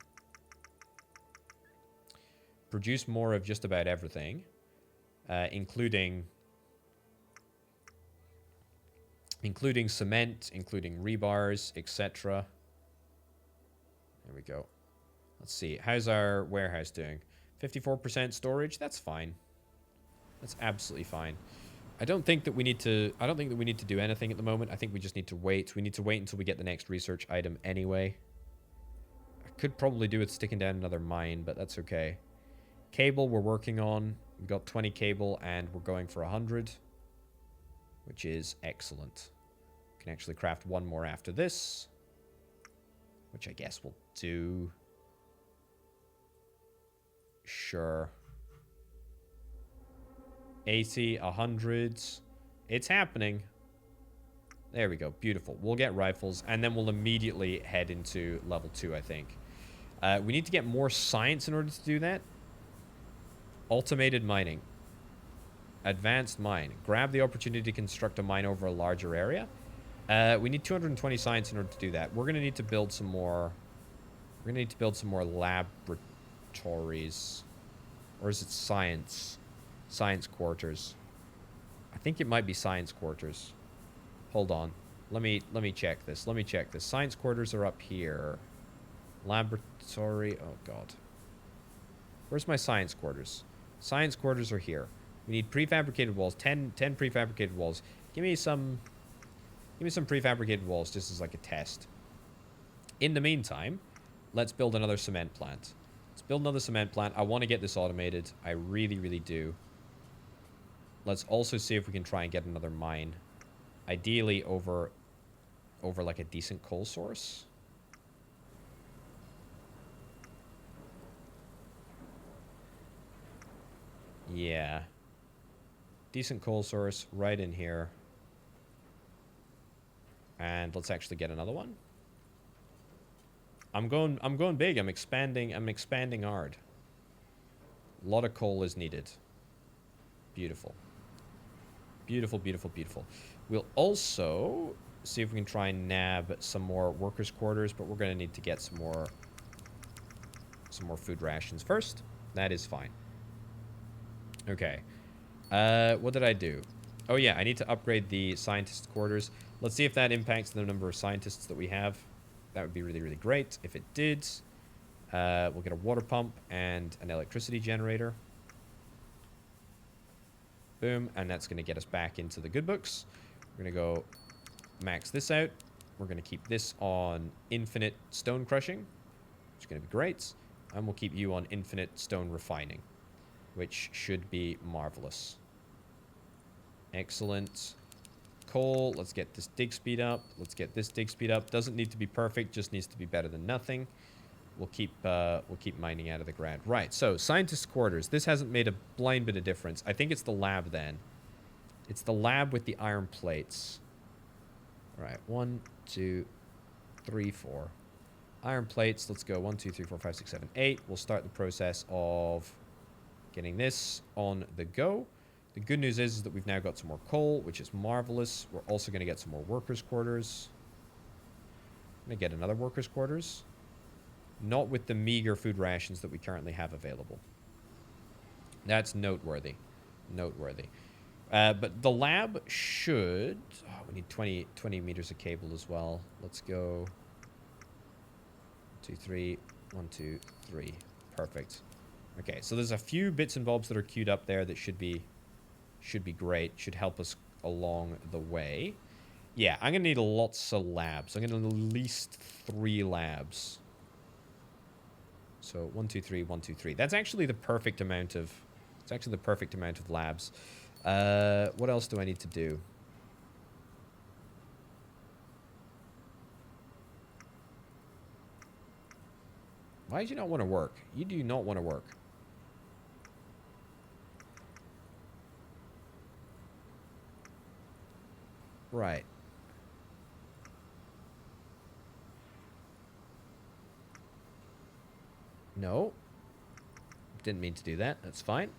of just about everything, including cement, including rebars, etc. There we go. Let's see. How's our warehouse doing? 54% storage. That's fine. That's absolutely fine. I don't think that we need to do anything at the moment. I think we just need to wait. We need to wait until we get the next research item anyway. I could probably do with sticking down another mine, but that's okay. Cable we're working on. We've got 20 cable and we're going for 100, which is excellent. We can actually craft one more after this, which I guess we'll do. Sure. 80, 100. It's happening. There we go. Beautiful. We'll get rifles, and then we'll immediately head into level 2, I think. We need to get more science in order to do that. Automated mining. Advanced mine. Grab the opportunity to construct a mine over a larger area. We need 220 science in order to do that. We're going to need to build some more... We're going to need to build some more laboratories. Or is it science? Science quarters. I think it might be science quarters. Hold on. Let me check this. Let me check this. Science quarters are up here. Laboratory. Oh, God. Where's my science quarters? Science quarters are here. We need prefabricated walls. 10 prefabricated walls. Give me some prefabricated walls just as like a test. In the meantime, let's build another cement plant. Let's build another cement plant. I want to get this automated. I really, really do. Let's also see if we can try and get another mine. Ideally over like a decent coal source. Yeah. Decent coal source right in here. And let's actually get another one. I'm going big. I'm expanding hard. A lot of coal is needed. Beautiful. Beautiful, beautiful, beautiful. We'll also see if we can try and nab some more workers' quarters, but we're going to need to get some more food rations first. That is fine. Okay. What did I do? Oh yeah, I need to upgrade the scientist quarters. Let's see if that impacts the number of scientists that we have. That would be really, really great if it did. We'll get a water pump and an electricity generator. Boom, and that's going to get us back into the good books. We're going to go max this out. We're going to keep this on infinite stone crushing, which is going to be great. And we'll keep you on infinite stone refining, which should be marvelous. Excellent. Coal, let's get this dig speed up. Let's get this dig speed up. Doesn't need to be perfect, just needs to be better than nothing. We'll keep mining out of the ground. Right, so scientist quarters. This hasn't made a blind bit of difference. I think it's the lab then. It's the lab with the iron plates. All right, 1, 2, 3, 4. Iron plates, let's go 1, 2, 3, 4, 5, 6, 7, 8. We'll start the process of getting this on the go. The good news is that we've now got some more coal, which is marvelous. We're also going to get some more workers' quarters. I'm going to get another workers' quarters. Not with the meager food rations that we currently have available. That's noteworthy. Noteworthy. But the lab should... Oh, we need 20 meters of cable as well. Let's go... 2, 3. 1, 2, 3. Perfect. Okay, so there's a few bits and bobs that are queued up there that should be great. Should help us along the way. Yeah, I'm going to need lots of labs. I'm going to need at least 3 labs. So 1, 2, 3, 1, 2, 3. That's actually the perfect amount of... It's actually the perfect amount of labs. What else do I need to do? Why do you not want to work? You do not want to work. Right. No. Didn't mean to do that. That's fine.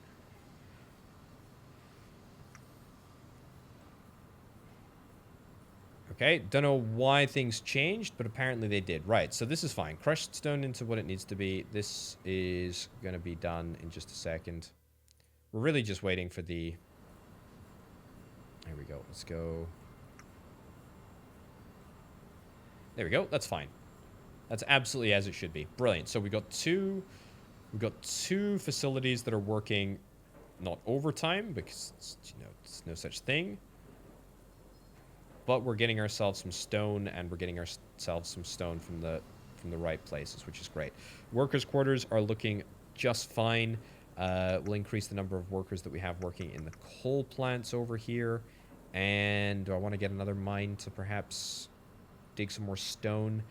Okay, don't know why things changed, but apparently they did. Right, so this is fine. Crushed stone into what it needs to be. This is going to be done in just a second. We're really just waiting for the... There we go. Let's go. There we go. That's fine. That's absolutely as it should be. Brilliant. So we got two facilities that are working not overtime because it's no such thing. But we're getting ourselves some stone, and we're getting ourselves some stone from the right places, which is great. Workers' quarters are looking just fine. We'll increase the number of workers that we have working in the coal plants over here. And do I want to get another mine to perhaps dig some more stone?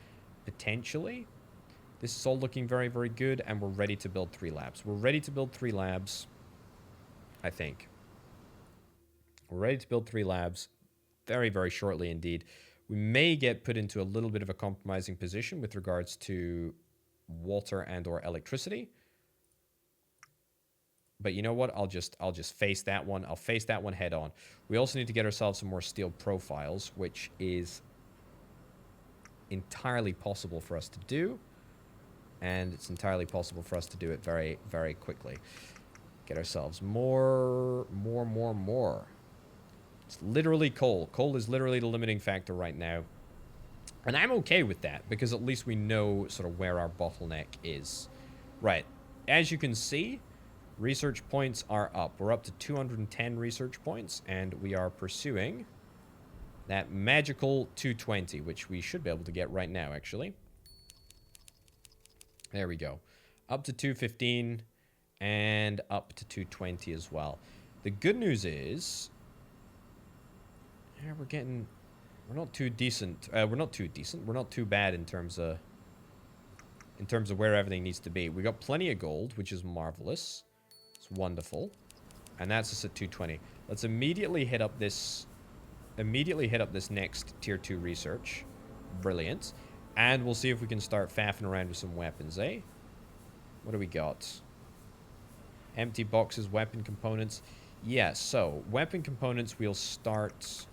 Potentially. This is all looking very, very good, and we're ready to build 3 labs. We're ready to build 3 labs, I think. We're ready to build 3 labs. Very, very shortly indeed. We may get put into a little bit of a compromising position with regards to water and or electricity. But you know what? I'll just face that one. I'll face that one head on. We also need to get ourselves some more steel profiles, which is entirely possible for us to do. And it's entirely possible for us to do it very, very quickly. Get ourselves more. It's literally coal. Coal is literally the limiting factor right now. And I'm okay with that, because at least we know sort of where our bottleneck is. Right. As you can see, research points are up. We're up to 210 research points, and we are pursuing that magical 220, which we should be able to get right now, actually. There we go. Up to 215 and up to 220 as well. The good news is... Yeah, we're not too decent. We're not too decent. We're not too bad in terms of where everything needs to be. We got plenty of gold, which is marvelous. It's wonderful. And that's us at 220. Let's immediately hit up this next tier 2 research. Brilliant. And we'll see if we can start faffing around with some weapons, eh? What do we got? Empty boxes, weapon components. Yeah, so weapon components we'll start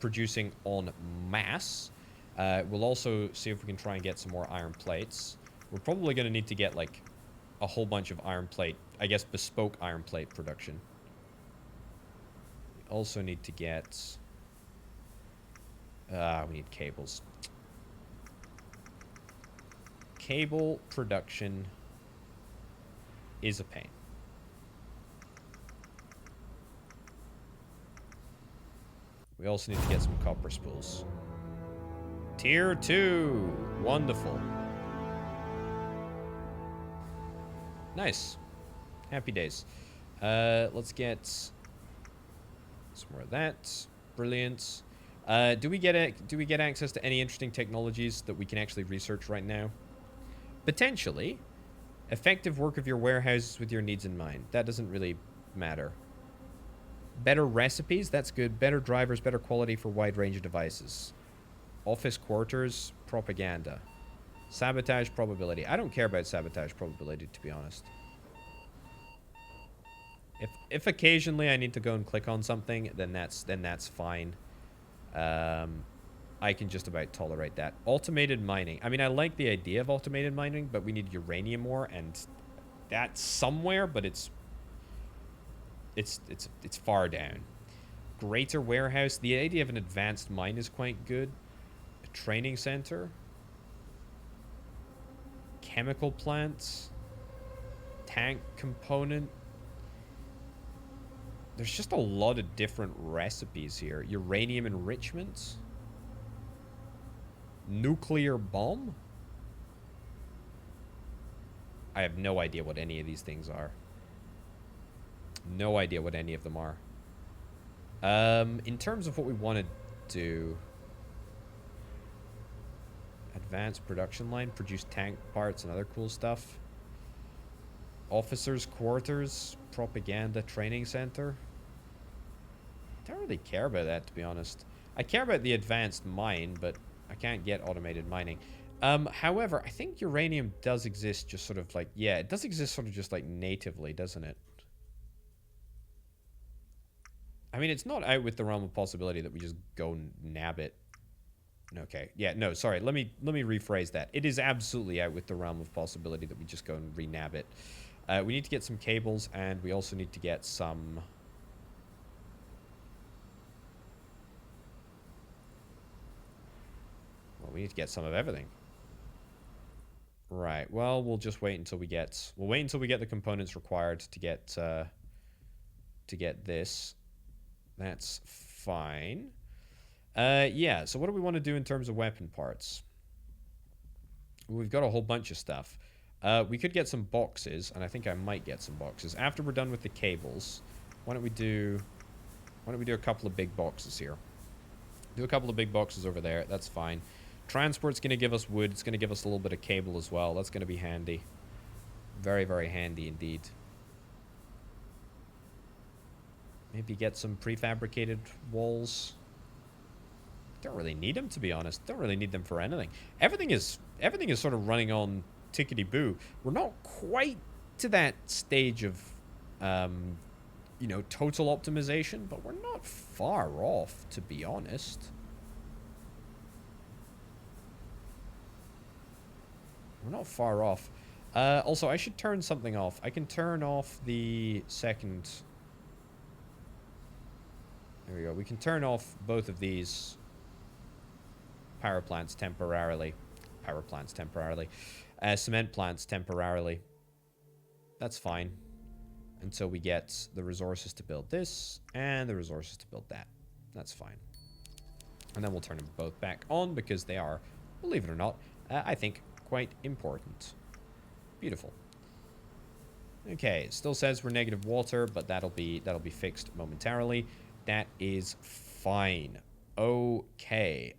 producing en masse. We'll also see if we can try and get some more iron plates. We're probably going to need to get, like, a whole bunch of iron plate, I guess bespoke iron plate production. We also need to get... we need cables. Cable production is a pain. We also need to get some copper spools. Tier 2. Wonderful. Nice. Happy days. Let's get some more of that. Brilliant. Do we get access to any interesting technologies that we can actually research right now? Potentially. Effective work of your warehouses with your needs in mind. That doesn't really matter. Better recipes, that's good. Better drivers, better quality for wide range of devices. Office quarters, propaganda. Sabotage probability. I don't care about sabotage probability, to be honest. If occasionally I need to go and click on something, then that's fine. I can just about tolerate that. Automated mining. I mean, I like the idea of automated mining, but we need uranium ore, and that's somewhere, but it's far down. Greater warehouse. The idea of an advanced mine is quite good. A training center. Chemical plants. Tank component. There's just a lot of different recipes here. Uranium enrichment. Nuclear bomb? I have no idea what any of these things are. No idea what any of them are. In terms of what we want to do... Advanced production line. Produce tank parts and other cool stuff. Officers' quarters. Propaganda training center. I don't really care about that, to be honest. I care about the advanced mine, but I can't get automated mining. However, I think uranium does exist just sort of like... Yeah, it does exist sort of just like natively, doesn't it? I mean, it's not out with the realm of possibility that we just go and nab it. Okay, yeah, no, sorry. Let me rephrase that. It is absolutely out with the realm of possibility that we just go and re-nab it. We need to get some cables, and we also need to get some... Well, we need to get some of everything. Right, well, we'll just wait until we get... We'll wait until we get the components required to get this. That's fine. Yeah, so what do we want to do in terms of weapon parts? We've got a whole bunch of stuff. We could get some boxes, and I think I might get some boxes. After we're done with the cables, why don't we do a couple of big boxes here? Do a couple of big boxes over there. That's fine. Transport's going to give us wood. It's going to give us a little bit of cable as well. That's going to be handy. Very, very handy indeed. Maybe get some prefabricated walls. Don't really need them, to be honest. Don't really need them for anything. Everything is sort of running on tickety-boo. We're not quite to that stage of, you know, total optimization, but we're not far off, to be honest. We're not far off. Also, I should turn something off. I can turn off the second... There we go. We can turn off both of these power plants temporarily. Power plants temporarily. Cement plants temporarily. That's fine. Until we get the resources to build this and the resources to build that. That's fine. And then we'll turn them both back on because they are, believe it or not, I think quite important. Beautiful. Okay, it still says we're negative water, but that'll be fixed momentarily. That is fine. Okay.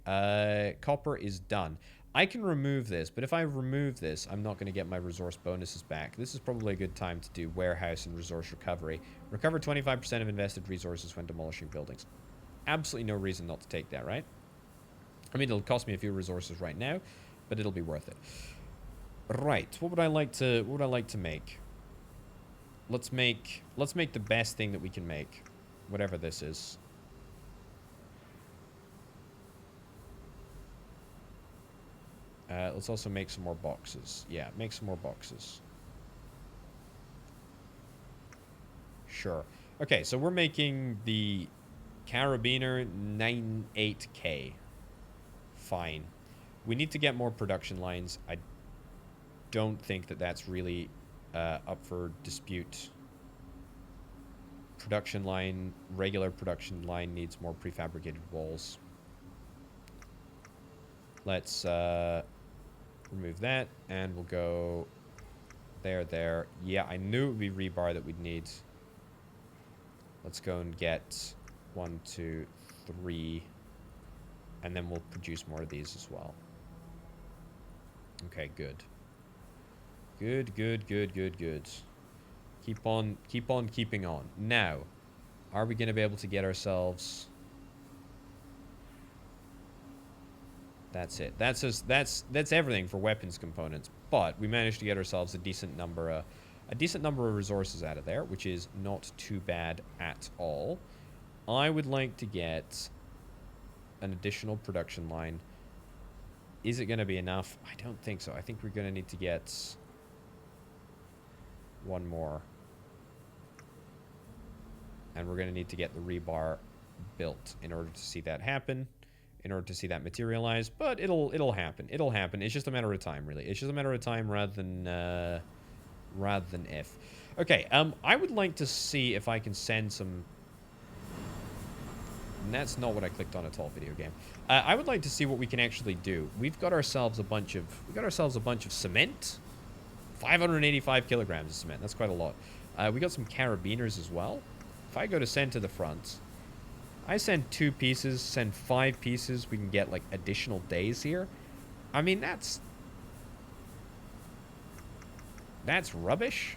Copper is done. I can remove this, but if I remove this, I'm not going to get my resource bonuses back. This is probably a good time to do warehouse and resource recovery. Recover 25% of invested resources when demolishing buildings. Absolutely no reason not to take that, right? I mean, it'll cost me a few resources right now, but it'll be worth it. Right. What would I like to make? Let's make the best thing that we can make. Whatever this is. Let's also make some more boxes. Yeah, make some more boxes. Sure. Okay, so we're making the Carabiner 98K. Fine. We need to get more production lines. I don't think that that's really up for dispute. Production line, regular production line needs more prefabricated walls. Let's remove that, and we'll go there. Yeah, I knew it would be rebar that we'd need. Let's go and get 1, 2, 3, and then we'll produce more of these as well. Okay, good. Good. Keep on keeping on. Now, Are we going to be able to get ourselves... That's it. That's everything for weapons components. But we managed to get ourselves a decent number of resources out of there, which is not too bad at all. I would like to get an additional production line. Is it going to be enough? I don't think so. I think we're going to need to get one more. And we're going to need to get the rebar built in order to see that happen. In order to see that materialize, but it'll happen. It'll happen. It's just a matter of time, really. It's just a matter of time rather than if. Okay. I would like to see if I can send some. And that's not what I clicked on at all, video game. I would like to see what we can actually do. We've got ourselves a bunch of cement. 585 kilograms of cement. That's quite a lot. We got some carabiners as well. If I go to send to the front. I send 2 pieces, send 5 pieces, we can get, like, additional days here. I mean, that's rubbish.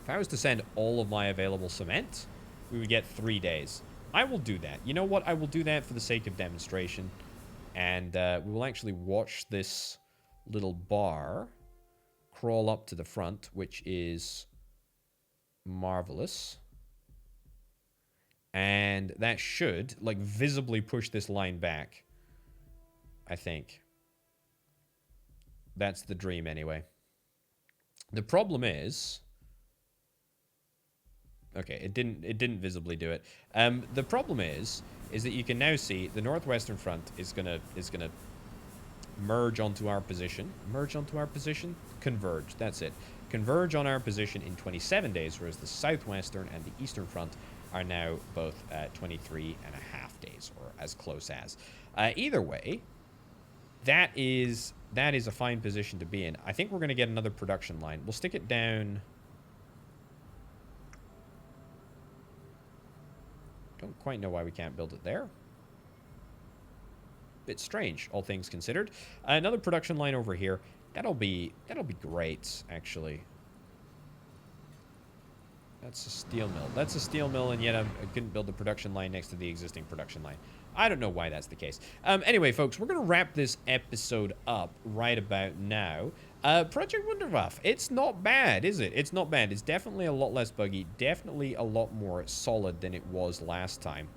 If I was to send all of my available cement, we would get 3 days. I will do that. You know what? I will do that for the sake of demonstration. And we will actually watch this little bar crawl up to the front, which is marvelous. And that should, like, visibly push this line back. I think. That's the dream, anyway. The problem is... Okay, it didn't visibly do it. The problem is that you can now see the northwestern front is gonna merge onto our position. Merge onto our position? Converge, that's it. Converge on our position in 27 days, whereas the southwestern and the eastern front are now both 23 and a half days, or as close as. Either way, that is a fine position to be in. I think we're going to get another production line. We'll stick it down. Don't quite know why we can't build it there. Bit strange, all things considered. Another production line over here. That'll be great, actually. That's a steel mill. That's a steel mill, and yet I couldn't build the production line next to the existing production line. I don't know why that's the case. Anyway, folks, we're going to wrap this episode up right about now. Project Wunderwaffe, it's not bad, is it? It's not bad. It's definitely a lot less buggy, definitely a lot more solid than it was last time.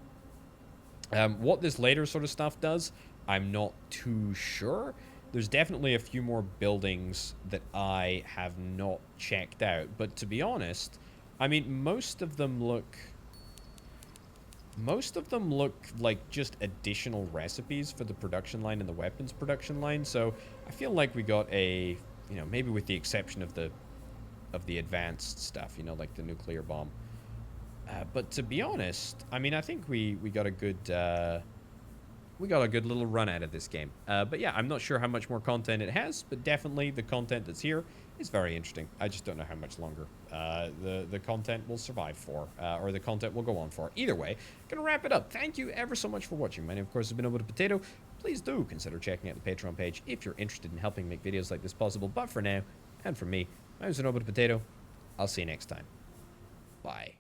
What this later sort of stuff does, I'm not too sure. There's definitely a few more buildings that I have not checked out, but to be honest... I mean, most of them look like just additional recipes for the production line and the weapons production line. So I feel like we got a, you know, maybe with the exception of the advanced stuff, you know, like the nuclear bomb. But to be honest, I mean, I think we got a good little run out of this game. But yeah, I'm not sure how much more content it has, but definitely the content that's here is very interesting. I just don't know how much longer the content will survive for, or the content will go on for. Either way, gonna wrap it up. Thank you ever so much for watching. My name, of course, has been Wunderwaffe. Please do consider checking out the Patreon page if you're interested in helping make videos like this possible. But for now, and for me, my name is Wunderwaffe. I'll see you next time. Bye.